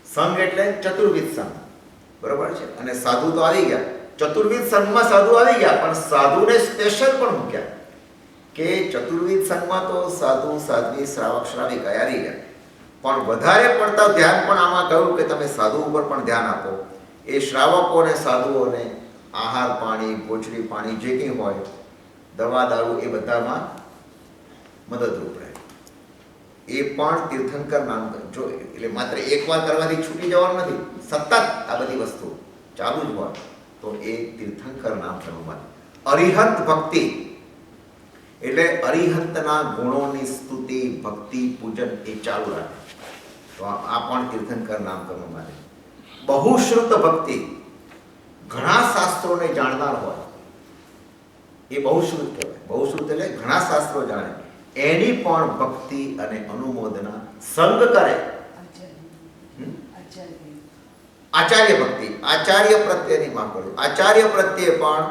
સંઘ એટલે ચતુર્વિધ સંઘ, બરોબર છે? અને સાધુ તો આવી ગયા, ચતુર્વિધ સંઘમાં સાધુ આવી ગયા, પણ સાધુને સ્પેશિયલ પણ મૂક્યા કે ચતુર્વિધ સંઘમાં તો સાધુ સાધ્વી શ્રાવક શ્રાવિકા આવી ગયા, પણ વધારે પડતા ધ્યાન પણ આમાં કહ્યું કે તમે સાધુ ઉપર પણ ધ્યાન આપો. એ શ્રાવકોને સાધુઓને આહાર પાણી, ભોજરી પાણી જે કંઈ હોય, દવા દારૂ એ બધામાં મદદરૂપ રહે. એ પણ તીર્થંકર નામ જો એટલે માત્ર એકવાર કરવાથી છૂટી જવાનું નથી, સતત આ બધી વસ્તુ ચાલુ જ હોય તો એ તીર્થંકર નામ કર્મમાં. અરિહંત ભક્તિ એટલે અરિહંતના ગુણોની સ્તુતિ, ભક્તિ, પૂજન એ ચાલુ રાખે તો આ પણ તીર્થંકર નામ કર્મમાં. બહુશ્રુત ભક્તિ, ઘણા શાસ્ત્રોને જાણનાર હોય એ બહુશ્રુત કહેવાય. બહુશ્રુત એટલે ઘણા શાસ્ત્રો જાણે, એની પણ ભક્તિ અને અનુમોદના સંગ કરે. આચાર્ય ભક્તિ, આચાર્ય પ્રત્યેની માં કરે, આચાર્ય પ્રત્યે પણ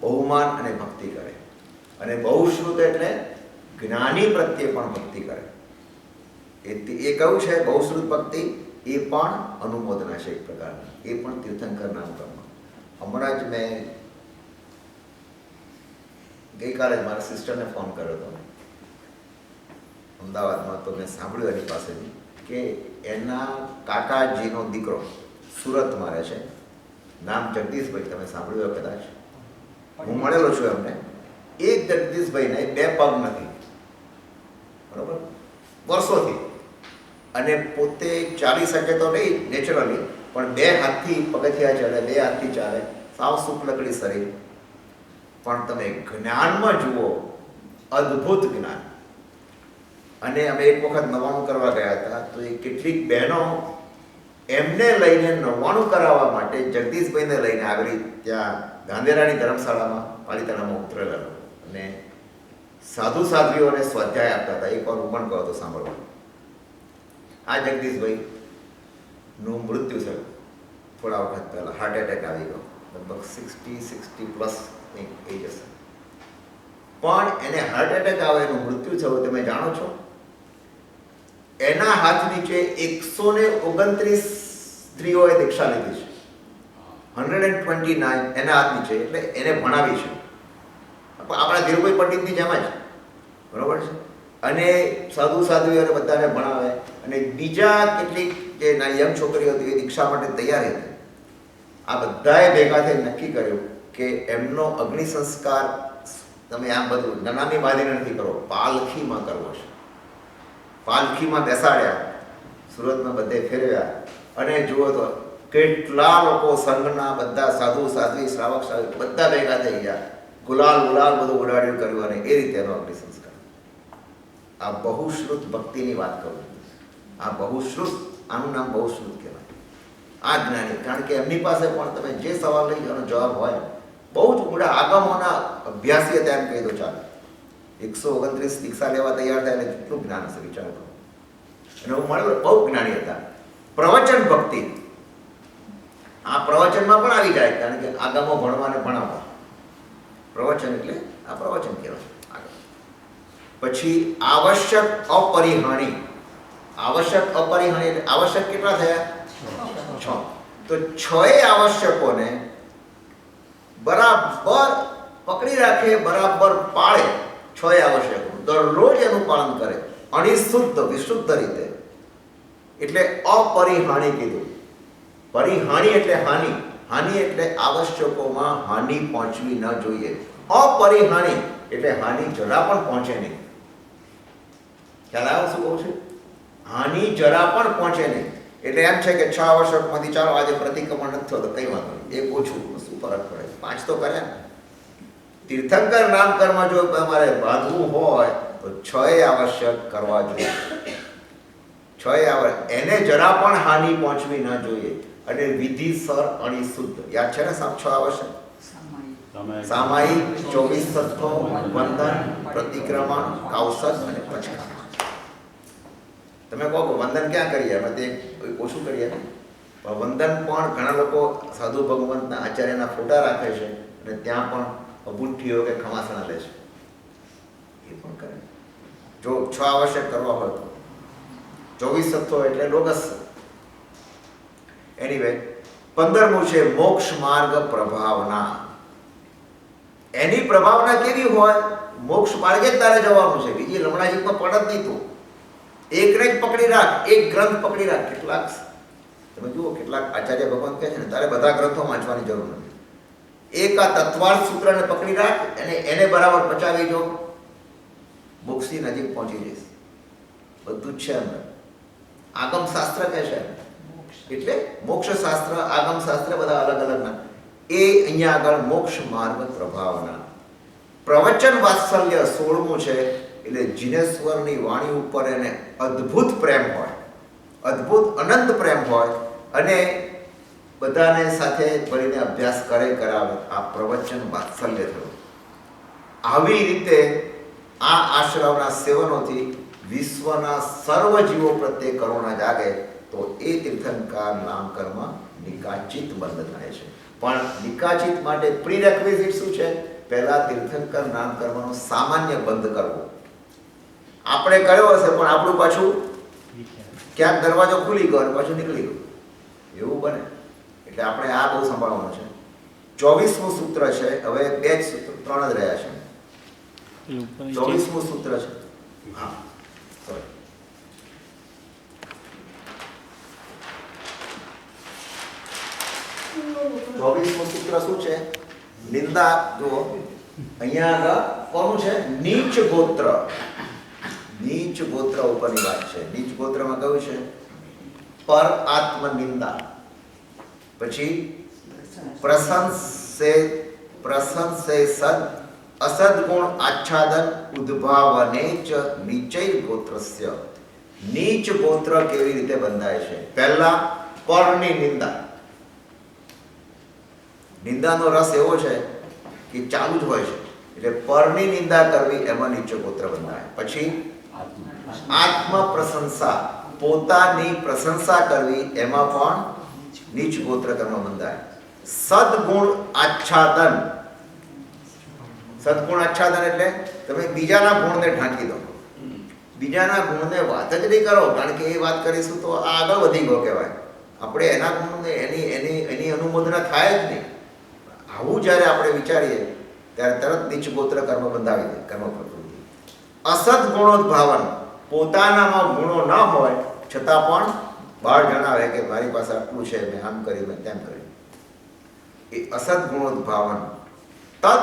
બહુમાન અને ભક્તિ કરે. અને બહુશ્રુત એટલે જ્ઞાની પ્રત્યે પણ ભક્તિ કરે. એ કયું છે? બહુશ્રુત ભક્તિ એ પણ અનુમોદના છે એક પ્રકારની. એ પણ તીર્થંકર નામ કર્મ. હમણાં જ મેં ગઈકાલે જ મારા સિસ્ટરને ફોન કર્યો હતો અમદાવાદમાં, તો મેં સાંભળ્યું એની પાસેથી કે એના કાકાજીનો દીકરો સુરતમાં રહે છે, નામ જગદીશભાઈ, તમે સાંભળ્યું હોય કદાચ, હું મળેલો છું એમને. એ જગદીશભાઈને 2 પગ નથી, બરોબર, વર્ષોથી, અને પોતે ચાલી શકે તો નહીં નેચરલી, પણ 2 હાથથી પગથિયા ચડે, 2 હાથથી ચાલે, સાવ શુક્લકડી શરીર. પણ તમે જ્ઞાનમાં જુઓ, અદ્ભુત જ્ઞાન. અને અમે એક વખત નવાણું કરવા ગયા હતા તો એ કેટલીક બહેનો એમને લઈને નવાણું કરાવવા માટે જગદીશભાઈને લઈને આવેલી ત્યાં ગાંધીરાની ધર્મશાળામાં પાલિતાણામાં ઉતરેલા લોકો, અને સાધુ સાધ્વીઓને સ્વાધ્યાય આપતા હતા. એકવાર હું પણ કહો તો સાંભળવા. આ જગદીશભાઈનું મૃત્યુ થયું થોડા વખત પહેલાં. હાર્ટ એટેક આવી ગયો, લગભગ 60 પ્લસ એજ હશે. પણ એને હાર્ટ એટેક આવે, એનું મૃત્યુ થયું. તમે જાણો છો એના હાથ નીચે 129 સ્ત્રીઓએ દીક્ષા લીધી છે. 129 એના હાથ નીચે, એટલે એને ભણાવી છે. આપણા ધીરુભાઈ પંડિતની જેમ જ, બરોબર છે. અને સાધુ સાધ્વીઓને બધાને ભણાવે. અને બીજા કેટલીક જે યંગ છોકરીઓ હતી એ દીક્ષા માટે તૈયાર હતી. આ બધાએ ભેગા થઈ નક્કી કર્યું કે એમનો અગ્નિ સંસ્કાર તમે આમ બધું નનામી બાંધીને નથી કરો, પાલખીમાં કરવો છે. પાલખીમાં બેસાડ્યા, સુરતમાં બધે ફેરવ્યા, અને જુઓ તો કેટલા લોકો સંઘના બધા સાધુ સાધ્વી શ્રાવક શ્રાવિક બધા ભેગા થઈ ગયા, ગુલાલ બધું ઉડાડ્યું કર્યું, અને એ રીતેનો અગ્નિ સંસ્કાર. આ બહુશ્રુત ભક્તિની વાત કરું. આ બહુશ્રુત, આનું નામ બહુશ્રુત કહેવાય. આ જ્ઞાની, કારણ કે એમની પાસે પણ તમે જે સવાલ લઈ એનો જવાબ હોય. બહુ જ ઊંડા આગમોના અભ્યાસી હતા એમ કહી દો ચાલે. 129 દીક્ષા લેવા તૈયાર થાય એટલે કેટલું જ્ઞાન હશે વિચાર કરો. અને હું મળેલો, બહુ જ્ઞાની હતા. પ્રવચન ભક્તિ, આ પ્રવચનમાં પણ આવી જાય, કારણ કે આગમો ભણવાને ભણાવવા. પ્રવચન એટલે આ પ્રવચન કહેવાય. પછી આવશ્યક અપરિહાણી. આવશ્યક અપરિહાણી એટલે આવશ્યક કેટલા થયા? 6. તો 6 આવશ્યકોને બરાબર પકડી રાખે, બરાબર પાળે, 6 આવશ્યક, દરરોજ એનું પાલન કરે, અનિશુદ્ધ વિશુદ્ધ રીતે, એટલે અપરિહાણી કીધું. પરિહાણી એટલે હાનિ, હાનિ એટલે આવશ્યકોમાં હાનિ પહોંચવી ન જોઈએ. અપરિહાણી એટલે હાનિ જરા પણ પહોંચે નહીં. ખ્યાલ આવ્યો શું કહું છું? હાનિ જરા પણ પહોંચે નહીં. એટલે એમ છે કે 6 આવશ્યકમાંથી ચાલો આજે પ્રતિક્રમણ નથી થયો તો કઈ વાંધો નહીં, એક ઓછું, શું ફરક પડે, 5 તો કરે ને. તીર્થંકર નામકર્મ જો તમારે બાંધવું હોય તો 6 આવશ્યક કરવા જોઈએ. 6 એને જરા પણ હાનિ પહોંચવી ન જોઈએ. અને વિધિસર અણિશુદ્ધ, યાદ છે ને સાહેબ? 6 આવશ્યક: સામાયિક, 24 સત્વો, વંદન, પ્રતિક્રમણ, કૌશલ અને પચકામ. તમે કહો કે વંદન ક્યાં કરીએ? અમે તે ઓછું કરીએ, પણ વંદન પણ ઘણા લોકો સાધુ ભગવંતના આચાર્યના ફોટા રાખે છે અને ત્યાં પણ અબુઠ્ઠીઓ કે ખમાસણા લે છે, એ પણ કરે. જો 6 આવશ્યક કરવા હોય તો 24 સત્વો એટલે લોગસ. એનીવે, 15મું છે મોક્ષ માર્ગ પ્રભાવના. એની પ્રભાવના કેવી હોય? મોક્ષ માર્ગે જ તારે જવાનું છે, બીજી લમણાજીમાં પડ જ નહીં. તું એકને જ પકડી રાખ, એક ગ્રંથ પકડી રાખ. કેટલાક તમે જુઓ, કેટલાક આચાર્ય ભગવાન કહે છે ને તારે બધા ગ્રંથો વાંચવાની જરૂર નથી. એક આ તત્વાર્થ સૂત્રને પકડી રાખ અને એને બરાબર પચાવી જો, મોક્ષની નજીક પહોંચી જઈશ. બધું જ છે અંદર. આગમ શાસ્ત્ર કહે છે એટલે મોક્ષ શાસ્ત્ર, આગમ શાસ્ત્ર બધા અલગ અલગ ના. એ અહીંયા આગળ મોક્ષ માર્ગ પ્રભાવના. પ્રવચન વાત્સલ્ય 16મું છે. એટલે જીનેશ્વરની વાણી ઉપર એને અદ્ભુત પ્રેમ હોય, અદ્ભુત અનંત પ્રેમ હોય અને બધાને સાથે મળીને અભ્યાસ કરાવે. આ પ્રવચન વાત્સલ્ય થયું. આવી રીતે આ આશ્રમના સેવનોથી વિશ્વના સર્વ જીવો પ્રત્યે કરુણા જાગે તો એ તીર્થંકર નામકર્મ નિકાચિત બંધ થાય છે. પણ નિકાચિત માટે પ્રીરેક્વિઝિટ શું છે? પહેલા તીર્થંકર નામકર્મનો સામાન્ય બંધ કરવો. આપણે કર્યો હશે પણ આપણું પાછું ક્યાંક દરવાજો ખુલી ગયો અને પાછું નીકળી ગયું, એવું બને. એટલે આપણે આ બહુ સંભાળવાનું છે. 24મું સૂત્ર છે. હવે 2 સૂત્ર, 3 જ રહ્યા છે. 24મું સૂત્ર છે. હા, સોરી. 24મું સૂત્ર શું છે? નિંદા. જુઓ અહીંયા આગળ કોનું છે? નીચ ગોત્ર. નીચ ગોત્ર ઉપરની વાત છે. નીચ ગોત્રમાં કયું છે? પર આત્મ નિંદા. પછી પ્રશંસે સદ અસદ ગુણ આચ્છાદન ઉદ્ભાવને ચ નીચૈ ગોત્રસ્ય. નીચ ગોત્ર કેવી રીતે બંધાય છે? પહેલા પરની નિંદા. નિંદાનો રસ એવો છે કે ચાલુ જ હોય છે, એટલે પરની નિંદા કરવી, એમાં નીચ ગોત્ર બંધાય. પછી આત્મ પ્રશંસા, પોતાની પ્રશંસા કરવી, એમાં પણ નીચ ગોત્ર કર્મ બંધાય. સદગુણ આચ્છાદન. સદગુણ આચ્છાદન એટલે તમે બીજાના ગુણને ઢાંકી દો, બીજાના ગુણને વાત જ નહીં કરો, કારણ કે એ વાત કરીશું તો આ આગળ વધી ગયો કહેવાય. આપણે એના ગુણને એની અનુમોદના થાય જ નહીં. આવું જ્યારે આપણે વિચારીએ ત્યારે તરત નીચ ગોત્ર કર્મ બંધાવી દે. કર્મ પ્રકૃતિ. અસદ ગુણોદ્ભાવન, પોતાનામાં ગુણો ન હોય છતાં પણ બહાર જણાવે કે મારી પાસે આટલું છે, મેં આમ કર્યું, મેં તેમ કર્યું, એ અસદ ગુણોદ્ભાવન. તદ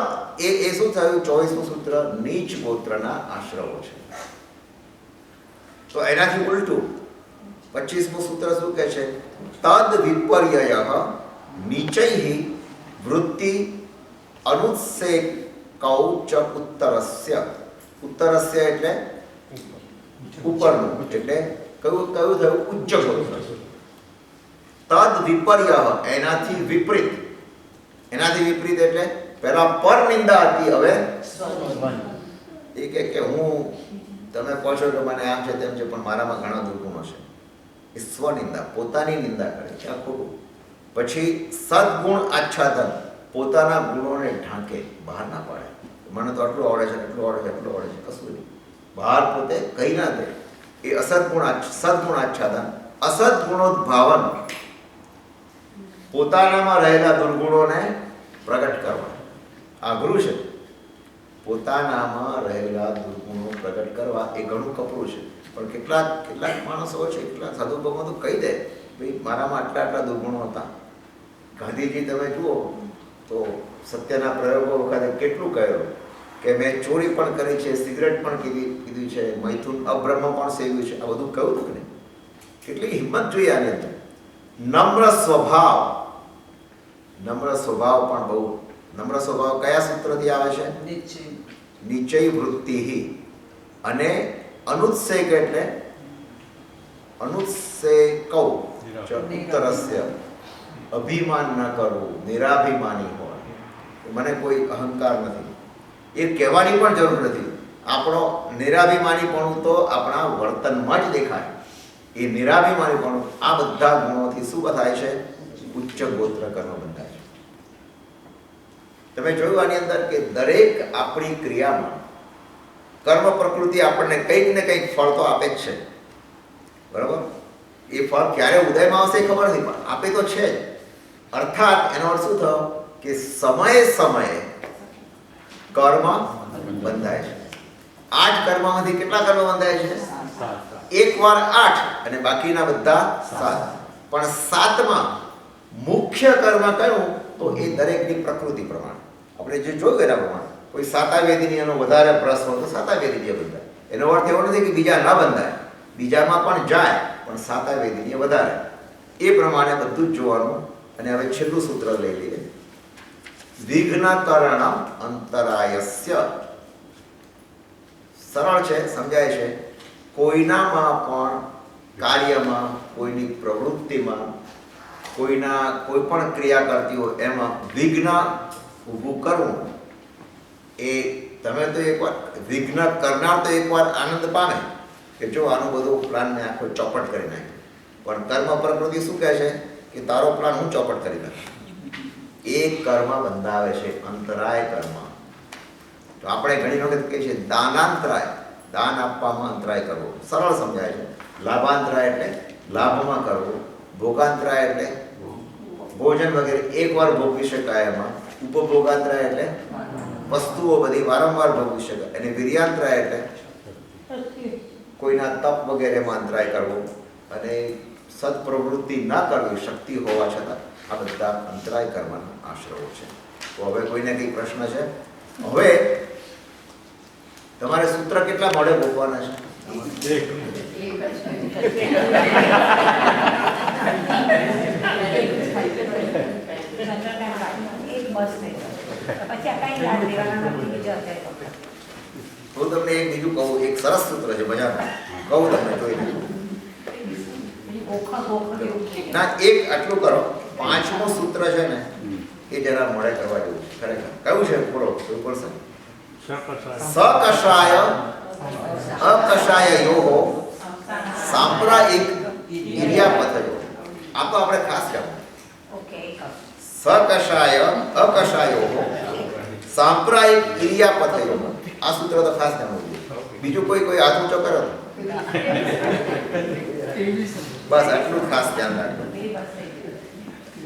એ શું થયું? 24મું સૂત્ર નીચ ગોત્રના આશ્રવો છે. તો એનાથી ઉલટું 25મું સૂત્ર શું કહે છે? તદ વિપર્યય નીચૈ વૃત્તિ અનુત્સેકૌ ચ ઉત્તરસ્ય. ઉત્તરસ્ય એટલે ઉપરનું, એટલે કયું થયું? ઉચ્ચ ગોત્ર. તદ વિપર્ય, એનાથી વિપરીત. એનાથી વિપરીત એટલે પહેલા પર નિંદા હતી, હવે એ કે હું, તમે કહો છો કે મને આમ છે તેમ છે, પણ મારામાં ઘણા દુર્ગુણો છે. એ સ્વનિંદા, પોતાની નિંદા કરે છે, આ ખોટું. પછી સદગુણ આચ્છાદન, પોતાના ગુણોને ઢાંકે, બહાર ના પાડે. મને તો આટલું આવડે છે, એટલું આવડે છે, એટલું આવડે છે, કશું નહીં, બહાર પોતે કહી ના દે. એ સદગુણ આચ્છાદન. અસદ ગુણોદ્ભાવન, પોતાનામાં રહેલા દુર્ગુણોને પ્રગટ કરવા. આ અઘરું છે. પોતાનામાં રહેલા દુર્ગુણો પ્રગટ કરવા એ ઘણું કપરું છે. પણ કેટલાક માણસો છે, કેટલાક સાધુ ભગવાન તો કહી દે ભાઈ મારામાં આટલા દુર્ગુણો હતા. ગાંધીજી તમે જુઓ તો સત્યના પ્રયોગો વખતે કેટલું કહ્યું કે મેં ચોરી પણ કરી છે, સિગરેટ પણ પીધી છે, મૈથુન અબ્રહ્મ પણ સેવ્યું છે. આ બધું કહ્યું હતું ને. કેટલી હિંમત જોઈએ આની અંદર. નમ્ર સ્વભાવ પણ બહુ. નમ્ર સ્વભાવ કયા સૂત્રથી આવે છે? નિશ્ચય વૃત્તિ. અને અનુત્સેક એટલે અનુત્સેકૌ ઉત્તરસ્ય, અભિમાન ન કરવું, નિરાભિમાની હોય. મને કોઈ અહંકાર નથી એ કહેવાની પણ જરૂર નથી. આપણો નિરાભિમાનીપણું તો આપણા વર્તનમાં જ દેખાય. એ નિરાભિમાનીપણું આ બધા ગુણોથી શું થાય છે? ઉચ્ચ ગોત્ર કર્મ બંધાય છે. તમે જોયું આની અંદર કે દરેક આપણી ક્રિયામાં કર્મ પ્રકૃતિ આપણને કંઈક ને કંઈક ફળ તો આપે જ છે. બરાબર? એ ફળ ક્યારે ઉદયમાં આવશે એ ખબર નથી, પણ આપે તો છે જ. અર્થાત એનો અર્થ શું થયો કે સમયે સમયે કર્મ બંધાય છે. 8 કર્મમાંથી કેટલા કર્મ બંધાય છે? 1 વાર 8 અને બાકીના બધા 7. પણ 7માં મુખ્ય કર્મ કયું? તો એ દરેકની પ્રકૃતિ પ્રમાણે આપણે જે જોયું એના પ્રમાણે. કોઈ સાતાવેદીની એનો વધારે પ્રશ્ન હોય તો સાતાવેદીની બંધાય. એનો અર્થ એવો નથી કે બીજા ના બંધાય, બીજામાં પણ જાય, પણ સાતાવેદીની વધારે. એ પ્રમાણે બધું જ જોવાનું. અને હવે છેલ્લું સૂત્ર લઈ લઈએ. વિઘ્નકરણ અંતરાયસ્ય. સરળ છે, સમજાય છે. કોઈનામાં પણ કાર્યમાં, કોઈની પ્રવૃત્તિમાં, કોઈ પણ ક્રિયા કરતી હોય એમાં વિઘ્ન ઊભું કરવું. એ તમે તો એકવાર વિઘ્ન કરનાર તો એકવાર આનંદ પામે કે જો આનું બધું પ્લાન મેં આખો ચોપટ કરી નાખ્યો. પણ કર્મ પ્રકૃતિ શું કહે છે કે તારો પ્લાન હું ચોપટ કરી નાખું. એ કર્મ બંધાવે છે, અંતરાય કર્મ. તો આપણે ઘણી વખત કહીએ છીએ દાનાંતરાય, દાન આપવામાં અંતરાય કરવો. સરળ સમજાય છે. લાભાંતરાય એટલે લાભમાં કરવું. ભોગાંતરાય એટલે ભોજન વગેરે એકવાર ભોગવી શકાય એમાં. ઉપભોગાંતરાય એટલે વસ્તુઓ બધી વારંવાર ભોગવી શકાય. અને વીર્યાંતરાય એટલે કોઈના તપ વગેરેમાં અંતરાય કરવો. અને સદપ્રવૃત્તિ ના કરવી શક્તિ હોવા છતાં આ બધા અંતરાય કર્મના આશ્રયો છે. તો હવે કોઈને કંઈ પ્રશ્ન છે? હવે તમારે સૂત્ર કેટલા મોડે મૂકવાના છે? હું તમને એક બીજું કહું. એક સરસ સૂત્ર છે, મજાનું કહું તમને, જોઈ લો. ના, એક આટલું કરો. 5મું સૂત્ર છે ને એ જરા મોડે કરવા જેવું છે ખરેખર. કયું છે? બોલો, કોઈ બોલશે? સકષાય અકષાયયોઃ સાંપ્રાયિક ઇર્યાપતયોઃ. આ તો આપણે ખાસ કહેવું. સકષાય અકષાયોઃ સાંપ્રાયિક ઇર્યાપતયોઃ. આ સૂત્ર તો ખાસ કહેવું. બીજું કોઈ હાથ ઊંચો કરો. બસ આટલું ખાસ ધ્યાન રાખજો.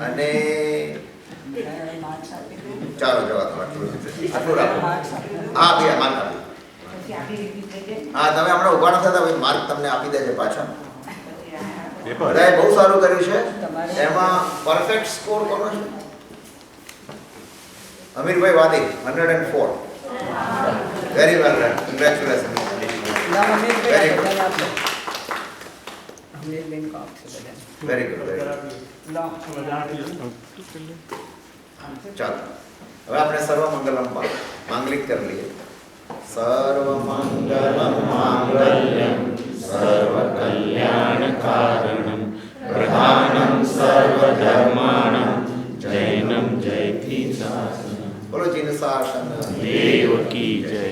અને ચાલો જવા દો. આટલું રાખો. હા બે માર્ક આપી. હા, તમે હમણાં ઉભા ન થતા, માર્ક તમને આપી દેજે પાછા. બધાએ બહુ સારું કર્યું છે. એમાં પરફેક્ટ સ્કોર કોનો છે? અમીરભાઈ વાદી 104. Very well done. Congratulation. Very good. Very good. ચાલો હવે આપણે સર્વ મંગલમ માંગલિક કરી લઈએ. સર્વ મંગલમ માંગલ્યમ સર્વ કલ્યાણ કારણમ પ્રધાનમ સર્વ ધર્માણમ જૈનમ જયતિ શાસનમ. બોલો જીન શાસન દેવ કી જય.